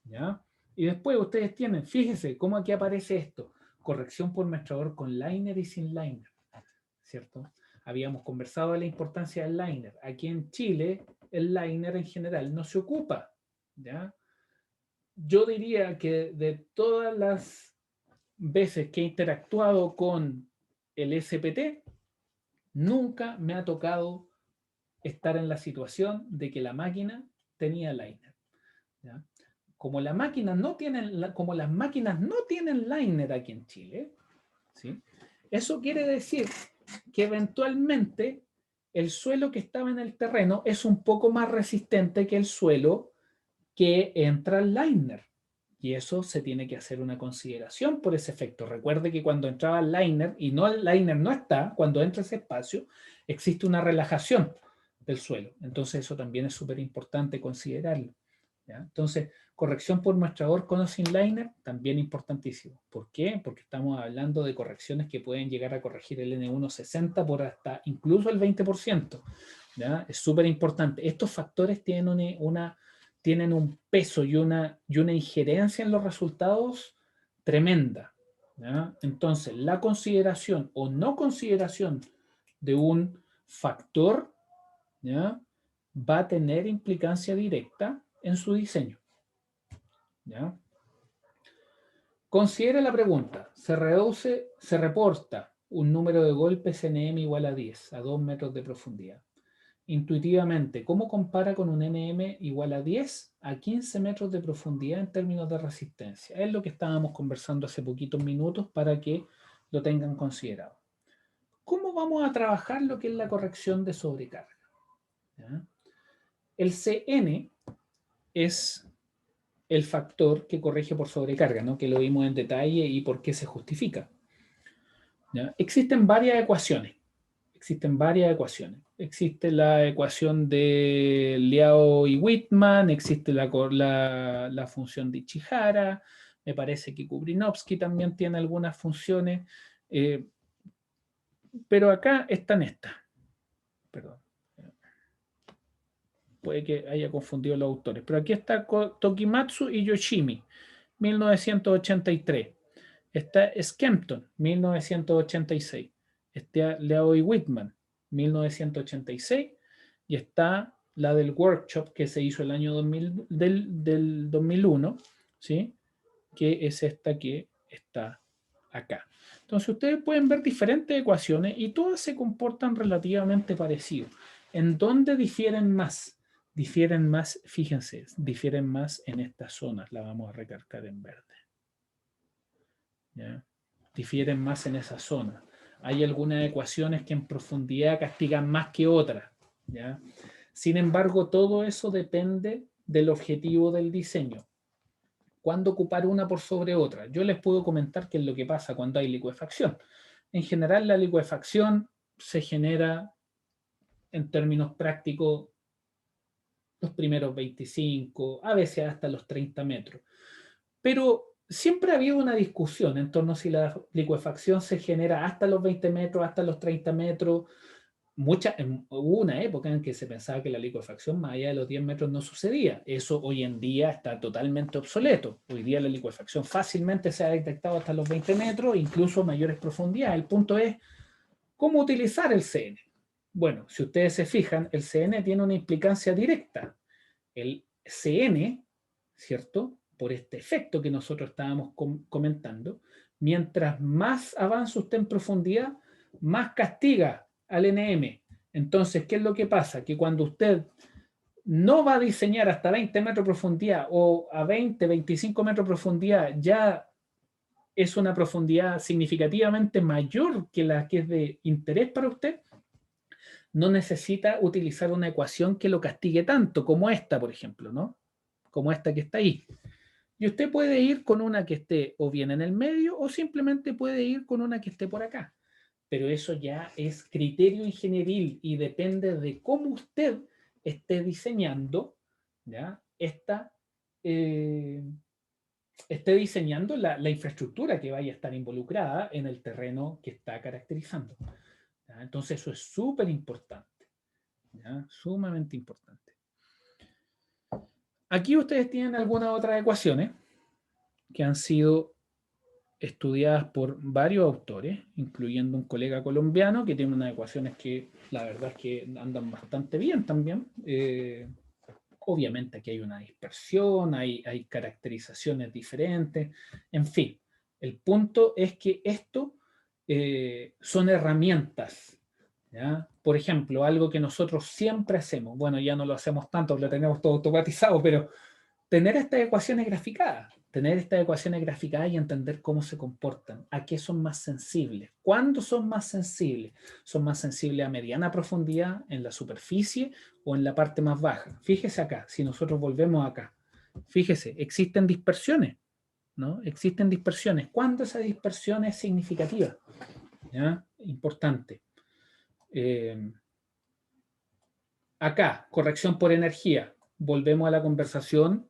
¿ya? Y después ustedes tienen, fíjense cómo aquí aparece esto. Corrección por mestrador con liner y sin liner, ¿cierto? Habíamos conversado de la importancia del liner. Aquí en Chile, el liner en general no se ocupa, ¿ya? Yo diría que de todas las veces que he interactuado con el SPT, nunca me ha tocado estar en la situación de que la máquina tenía liner, ¿ya? Como las máquinas no tienen liner aquí en Chile, ¿sí? Eso quiere decir que eventualmente el suelo que estaba en el terreno es un poco más resistente que el suelo que entra al liner. Y eso se tiene que hacer una consideración por ese efecto. Recuerde que cuando entraba el liner, y no el liner no está, cuando entra ese espacio, existe una relajación del suelo. Entonces eso también es súper importante considerarlo, ¿ya? Entonces, corrección por muestrador con o sin liner, también importantísimo. ¿Por qué? Porque estamos hablando de correcciones que pueden llegar a corregir el N160 por hasta incluso el 20%. ¿Ya? Es súper importante. Estos factores tienen tienen un peso y una injerencia en los resultados tremenda. ¿Ya? Entonces, la consideración o no consideración de un factor, ¿ya?, va a tener implicancia directa en su diseño. ¿Ya? Considere la pregunta. Se reporta un número de golpes NM igual a 10, a 2 metros de profundidad. Intuitivamente, ¿cómo compara con un NM igual a 10 a 15 metros de profundidad en términos de resistencia? Es lo que estábamos conversando hace poquitos minutos para que lo tengan considerado. ¿Cómo vamos a trabajar lo que es la corrección de sobrecarga? ¿Ya? El CN es el factor que corrige por sobrecarga, ¿no?, que lo vimos en detalle y por qué se justifica. ¿Ya? Existen varias ecuaciones. Existe la ecuación de Liao y Whitman, existe la función de Ichihara, me parece que Kubrinovsky también tiene algunas funciones, pero acá están estas. Perdón. Puede que haya confundido los autores, pero aquí está Tokimatsu y Yoshimi, 1983. Está Skempton, 1986. Está Liao y Whitman, 1986. Y está la del workshop que se hizo el año 2000, del 2001, ¿sí?, que es esta que está acá. Entonces ustedes pueden ver diferentes ecuaciones y todas se comportan relativamente parecido. ¿En dónde difieren más? Difieren más, fíjense, difieren más en estas zonas. La vamos a recargar en verde. ¿Ya? Difieren más en esa zona. Hay algunas ecuaciones que en profundidad castigan más que otras, ¿ya? Sin embargo, todo eso depende del objetivo del diseño. ¿Cuándo ocupar una por sobre otra? Yo les puedo comentar qué es lo que pasa cuando hay licuefacción. En general, la licuefacción se genera, en términos prácticos, los primeros 25, a veces hasta los 30 metros. Pero siempre ha habido una discusión en torno a si la licuefacción se genera hasta los 20 metros, hasta los 30 metros. Hubo una época en que se pensaba que la licuefacción más allá de los 10 metros no sucedía. Eso hoy en día está totalmente obsoleto. Hoy día la licuefacción fácilmente se ha detectado hasta los 20 metros, incluso mayores profundidades. El punto es, ¿cómo utilizar el CN? Bueno, si ustedes se fijan, el CN tiene una implicancia directa. El CN, ¿cierto?, por este efecto que nosotros estábamos comentando, mientras más avance usted en profundidad, más castiga al NM. Entonces, ¿qué es lo que pasa? Que cuando usted no va a diseñar hasta 20 metros de profundidad o a 20, 25 metros de profundidad, ya es una profundidad significativamente mayor que la que es de interés para usted, no necesita utilizar una ecuación que lo castigue tanto como esta, por ejemplo, ¿no? Como esta que está ahí. Y usted puede ir con una que esté o bien en el medio o simplemente puede ir con una que esté por acá. Pero eso ya es criterio ingenieril y depende de cómo usted esté diseñando, ¿ya?, esté diseñando la infraestructura que vaya a estar involucrada en el terreno que está caracterizando. ¿Ya? Entonces eso es súper importante, ¿ya?, sumamente importante. Aquí ustedes tienen algunas otras ecuaciones que han sido estudiadas por varios autores, incluyendo un colega colombiano que tiene unas ecuaciones que la verdad es que andan bastante bien también. Obviamente aquí hay una dispersión, hay caracterizaciones diferentes, en fin. El punto es que esto son herramientas, ¿ya? Por ejemplo, algo que nosotros siempre hacemos, bueno, ya no lo hacemos tanto, lo tenemos todo automatizado, pero tener estas ecuaciones graficadas y entender cómo se comportan, a qué son más sensibles, cuándo son más sensibles. Son más sensibles a mediana profundidad en la superficie o en la parte más baja. Fíjese acá, si nosotros volvemos acá, fíjese, existen dispersiones, ¿no? Existen dispersiones. ¿Cuándo esa dispersión es significativa? ¿Ya? Importante. Acá, corrección por energía. Volvemos a la conversación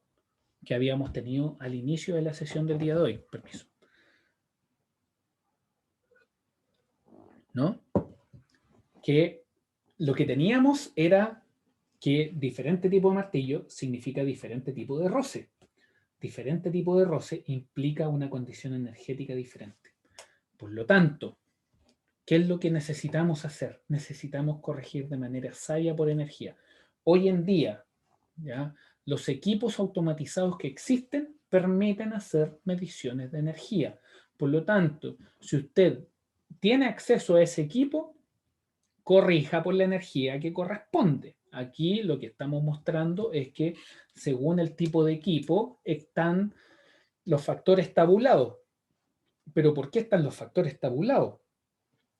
que habíamos tenido al inicio de la sesión del día de hoy. Permiso. ¿No? Que lo que teníamos era que diferente tipo de martillo significa diferente tipo de roce. Diferente tipo de roce implica una condición energética diferente. Por lo tanto, ¿qué es lo que necesitamos hacer? Necesitamos corregir de manera sabia por energía. Hoy en día, ¿ya? Los equipos automatizados que existen permiten hacer mediciones de energía. Por lo tanto, si usted tiene acceso a ese equipo, corrija por la energía que corresponde. Aquí lo que estamos mostrando es que según el tipo de equipo están los factores tabulados. ¿Pero por qué están los factores tabulados?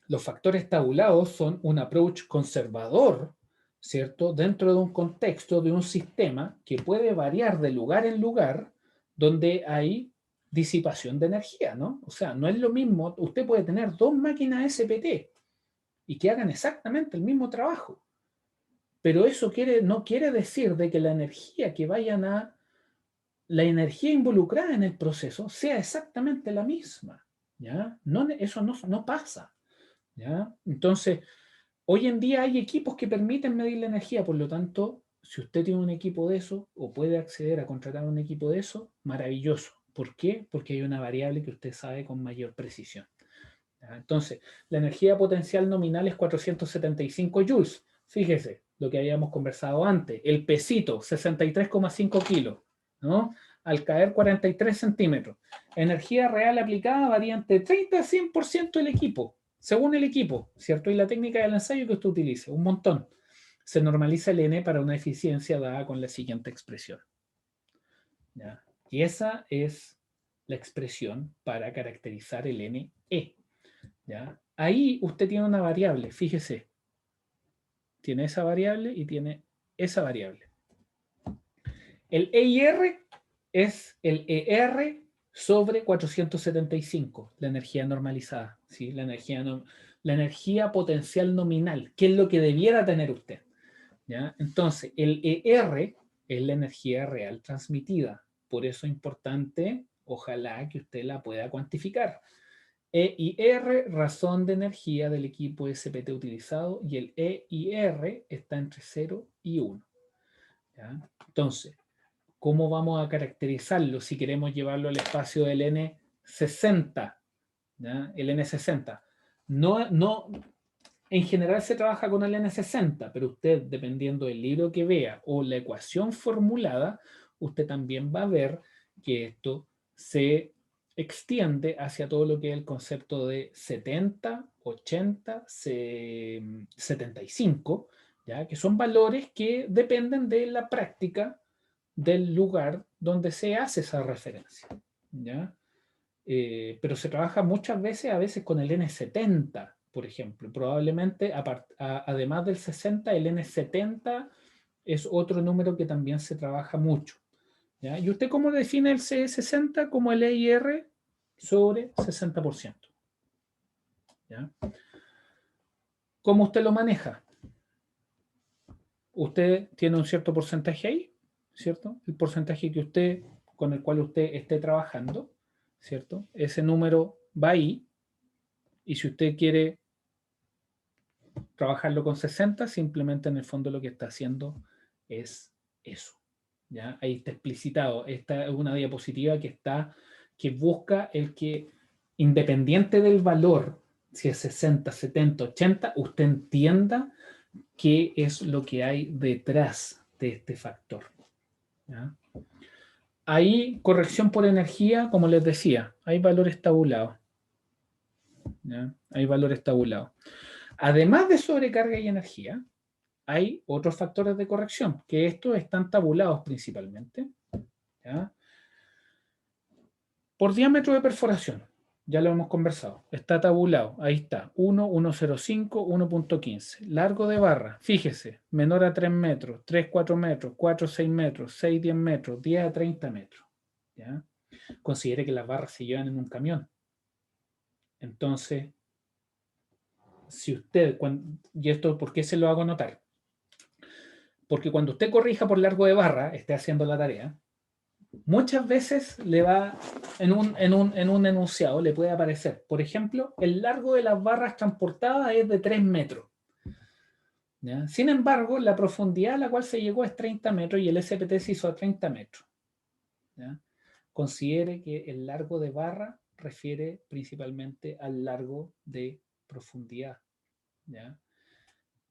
Los factores tabulados son un approach conservador, ¿cierto? Dentro de un contexto, de un sistema que puede variar de lugar en lugar donde hay disipación de energía, ¿no? O sea, no es lo mismo, usted puede tener dos máquinas SPT y que hagan exactamente el mismo trabajo, pero eso no quiere decir de que la energía que vayan a, la energía involucrada en el proceso sea exactamente la misma, ¿ya? No, eso no pasa, ¿ya? Entonces, hoy en día hay equipos que permiten medir la energía, por lo tanto, si usted tiene un equipo de eso o puede acceder a contratar un equipo de eso, maravilloso. ¿Por qué? Porque hay una variable que usted sabe con mayor precisión. ¿Ya? Entonces, la energía potencial nominal es 475 joules. Fíjese lo que habíamos conversado antes. El pesito, 63,5 kilos, ¿no? Al caer 43 centímetros. Energía real aplicada varía entre 30 a 100% del equipo, según el equipo, ¿cierto? Y la técnica del ensayo que usted utilice, un montón. Se normaliza el N para una eficiencia dada con la siguiente expresión. ¿Ya? Y esa es la expresión para caracterizar el NE. ¿Ya? Ahí usted tiene una variable, fíjese. Tiene esa variable y tiene esa variable. El EIR es el ER sobre 475, la energía normalizada, ¿sí? La energía potencial nominal, que es lo que debiera tener usted. ¿Ya? Entonces, el ER es la energía real transmitida. Por eso es importante, ojalá que usted la pueda cuantificar. E y R, razón de energía del equipo SPT utilizado, y el E y R está entre 0 y 1. ¿Ya? Entonces, ¿cómo vamos a caracterizarlo si queremos llevarlo al espacio del N60? ¿Ya? El N60. En general se trabaja con el N60, pero usted, dependiendo del libro que vea o la ecuación formulada, usted también va a ver que esto se extiende hacia todo lo que es el concepto de 70, 80, 75, ¿ya? Que son valores que dependen de la práctica del lugar donde se hace esa referencia, ¿ya? Pero se trabaja muchas veces, a veces con el N70, por ejemplo. Probablemente, además del 60, el N70 es otro número que también se trabaja mucho. ¿Ya? ¿Y usted cómo define el C60? Como el EIR sobre 60%. ¿Ya? ¿Cómo usted lo maneja? Usted tiene un cierto porcentaje ahí, ¿cierto? El porcentaje que usted, con el cual usted esté trabajando, ¿cierto? Ese número va ahí, y si usted quiere trabajarlo con 60, simplemente en el fondo lo que está haciendo es eso. ¿Ya? Ahí está explicitado. Esta es una diapositiva que busca el que, independiente del valor, si es 60, 70, 80, usted entienda qué es lo que hay detrás de este factor. ¿Ya? Ahí, corrección por energía, como les decía, hay valores tabulados. ¿Ya? Hay valores tabulados. Además de sobrecarga y energía, hay otros factores de corrección, que estos están tabulados principalmente. ¿Ya? Por diámetro de perforación, ya lo hemos conversado, está tabulado, ahí está, 1, 1,05, 1,15. Largo de barra, fíjese, menor a 3 metros, 3, 4 metros, 4, 6 metros, 6, 10 metros, 10 a 30 metros. ¿Ya? Considere que las barras se llevan en un camión. Entonces, si usted, y esto, ¿por qué se lo hago notar? Porque cuando usted corrija por largo de barra, esté haciendo la tarea, muchas veces le va en un enunciado, le puede aparecer, por ejemplo, el largo de las barras transportadas es de 3 metros. ¿Ya? Sin embargo, la profundidad a la cual se llegó es 30 metros y el SPT se hizo a 30 metros. ¿Ya? Considere que el largo de barra refiere principalmente al largo de profundidad. ¿Ya?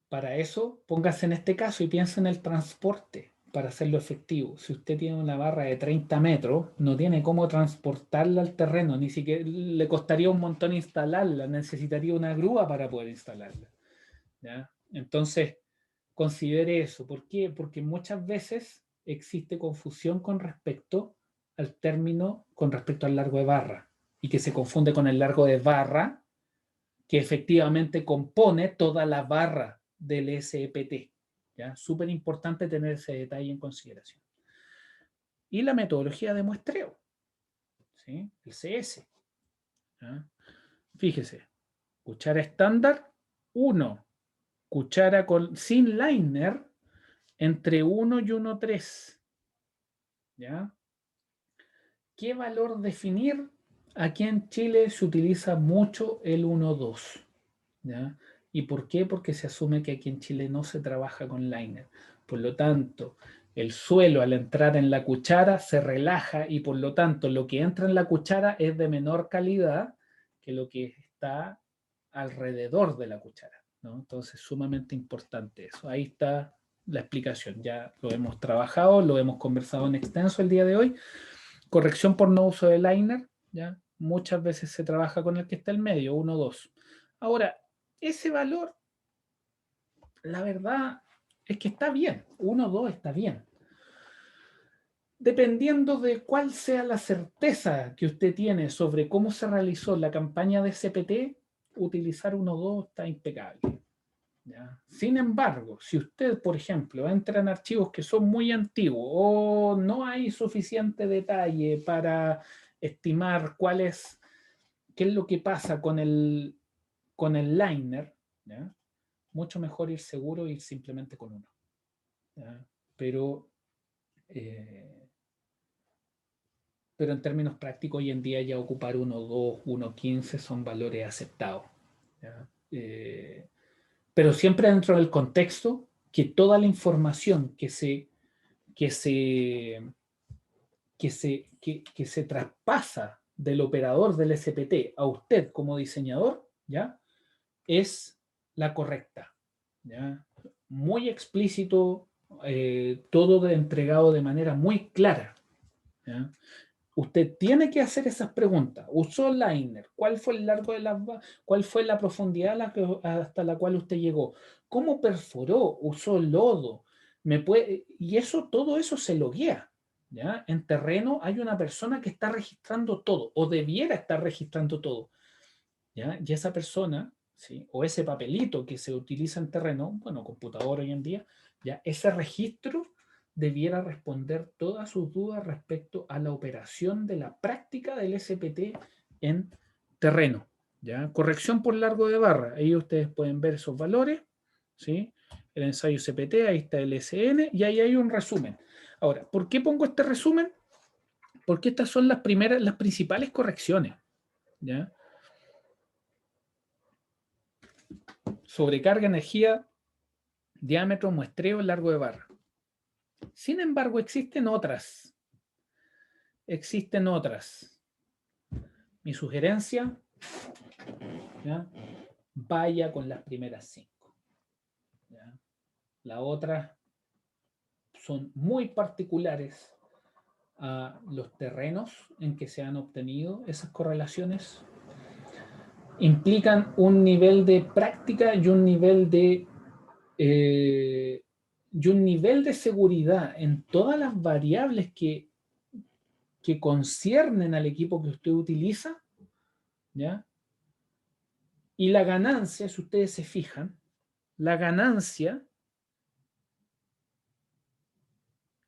Para eso, póngase en este caso y piense en el transporte para hacerlo efectivo. Si usted tiene una barra de 30 metros, no tiene cómo transportarla al terreno, ni siquiera le costaría un montón instalarla, necesitaría una grúa para poder instalarla. ¿Ya? Entonces, considere eso. ¿Por qué? Porque muchas veces existe confusión con respecto al término, con respecto al largo de barra, y que se confunde con el largo de barra, que efectivamente compone toda la barra del SPT. ¿Ya? Súper importante tener ese detalle en consideración. Y la metodología de muestreo, ¿sí? El CS. ¿Ya? Fíjese, cuchara estándar, 1. Cuchara sin liner, entre 1 y 1,3. ¿Ya? ¿Qué valor definir? Aquí en Chile se utiliza mucho el 1,2. ¿Ya? ¿Y por qué? Porque se asume que aquí en Chile no se trabaja con liner. Por lo tanto, el suelo al entrar en la cuchara se relaja y por lo tanto lo que entra en la cuchara es de menor calidad que lo que está alrededor de la cuchara, ¿no? Entonces, sumamente importante eso. Ahí está la explicación. Ya lo hemos trabajado, lo hemos conversado en extenso el día de hoy. Corrección por no uso de liner, ¿ya? Muchas veces se trabaja con el que está en medio, 1,2. Ahora, ese valor, la verdad es que está bien, 1,2 está bien. Dependiendo de cuál sea la certeza que usted tiene sobre cómo se realizó la campaña de CPT, utilizar 1,2 está impecable. ¿Ya? Sin embargo, si usted, por ejemplo, entra en archivos que son muy antiguos o no hay suficiente detalle para estimar qué es lo que pasa con el liner, ¿ya? Mucho mejor ir seguro e ir simplemente con uno. ¿Ya? Pero, eh, pero en términos prácticos, hoy en día ya ocupar 1,2, 1,15 son valores aceptados. ¿Ya? Pero siempre dentro del contexto que toda la información que se, que se traspasa del operador del SPT a usted como diseñador, ¿ya? Es la correcta. ¿Ya? Muy explícito, todo entregado de manera muy clara. ¿Ya? Usted tiene que hacer esas preguntas. ¿Usó liner? ¿Cuál fue el largo de cuál fue la profundidad hasta la cual usted llegó? ¿Cómo perforó? ¿Usó lodo? Y todo eso se loguea. ¿Ya? En terreno hay una persona que está registrando todo o debiera estar registrando todo. ¿Ya? Y esa persona, ¿sí? O ese papelito que se utiliza en terreno, bueno, computador hoy en día, ya ese registro debiera responder todas sus dudas respecto a la operación de la práctica del SPT en terreno. ¿Ya? Corrección por largo de barra. Ahí ustedes pueden ver esos valores, ¿sí? El ensayo CPT, ahí está el SN y ahí hay un resumen. Ahora, ¿por qué pongo este resumen? Porque estas son las principales correcciones. ¿Ya? Sobrecarga, energía, diámetro, muestreo, largo de barra. Sin embargo, existen otras. Existen otras. Mi sugerencia, ¿ya? Vaya con las primeras 5. ¿Ya? Las otras son muy particulares a los terrenos en que se han obtenido esas correlaciones. Implican un nivel de práctica y un nivel de seguridad en todas las variables que conciernen al equipo que usted utiliza, ¿ya? Y la ganancia, si ustedes se fijan, la ganancia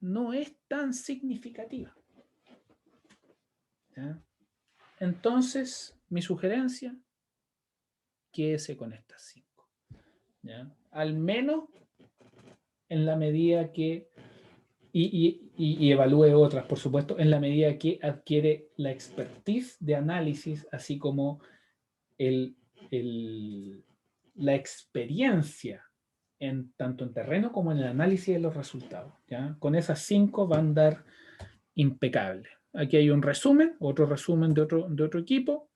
no es tan significativa. ¿Ya? Entonces, mi sugerencia, quédese con estas 5. ¿Ya? Al menos en la medida que y evalúe otras, por supuesto, en la medida que adquiere la expertise de análisis, así como el, la experiencia tanto en terreno como en el análisis de los resultados. ¿Ya? Con esas 5 van a andar impecable. Aquí hay un resumen, otro resumen de otro equipo.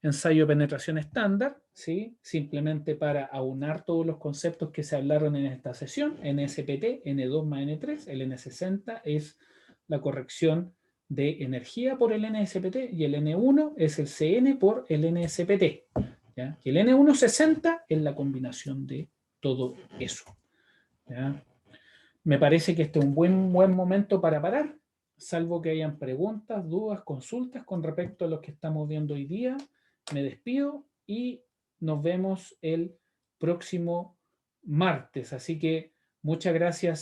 Ensayo de penetración estándar, ¿sí? Simplemente para aunar todos los conceptos que se hablaron en esta sesión, NSPT, N2 más N3, el N60 es la corrección de energía por el NSPT y el N1 es el CN por el NSPT. ¿Ya? Y el N160 es la combinación de todo eso. ¿Ya? Me parece que este es un buen momento para parar, salvo que hayan preguntas, dudas, consultas con respecto a lo que estamos viendo hoy día. Me despido y nos vemos el próximo martes. Así que muchas gracias.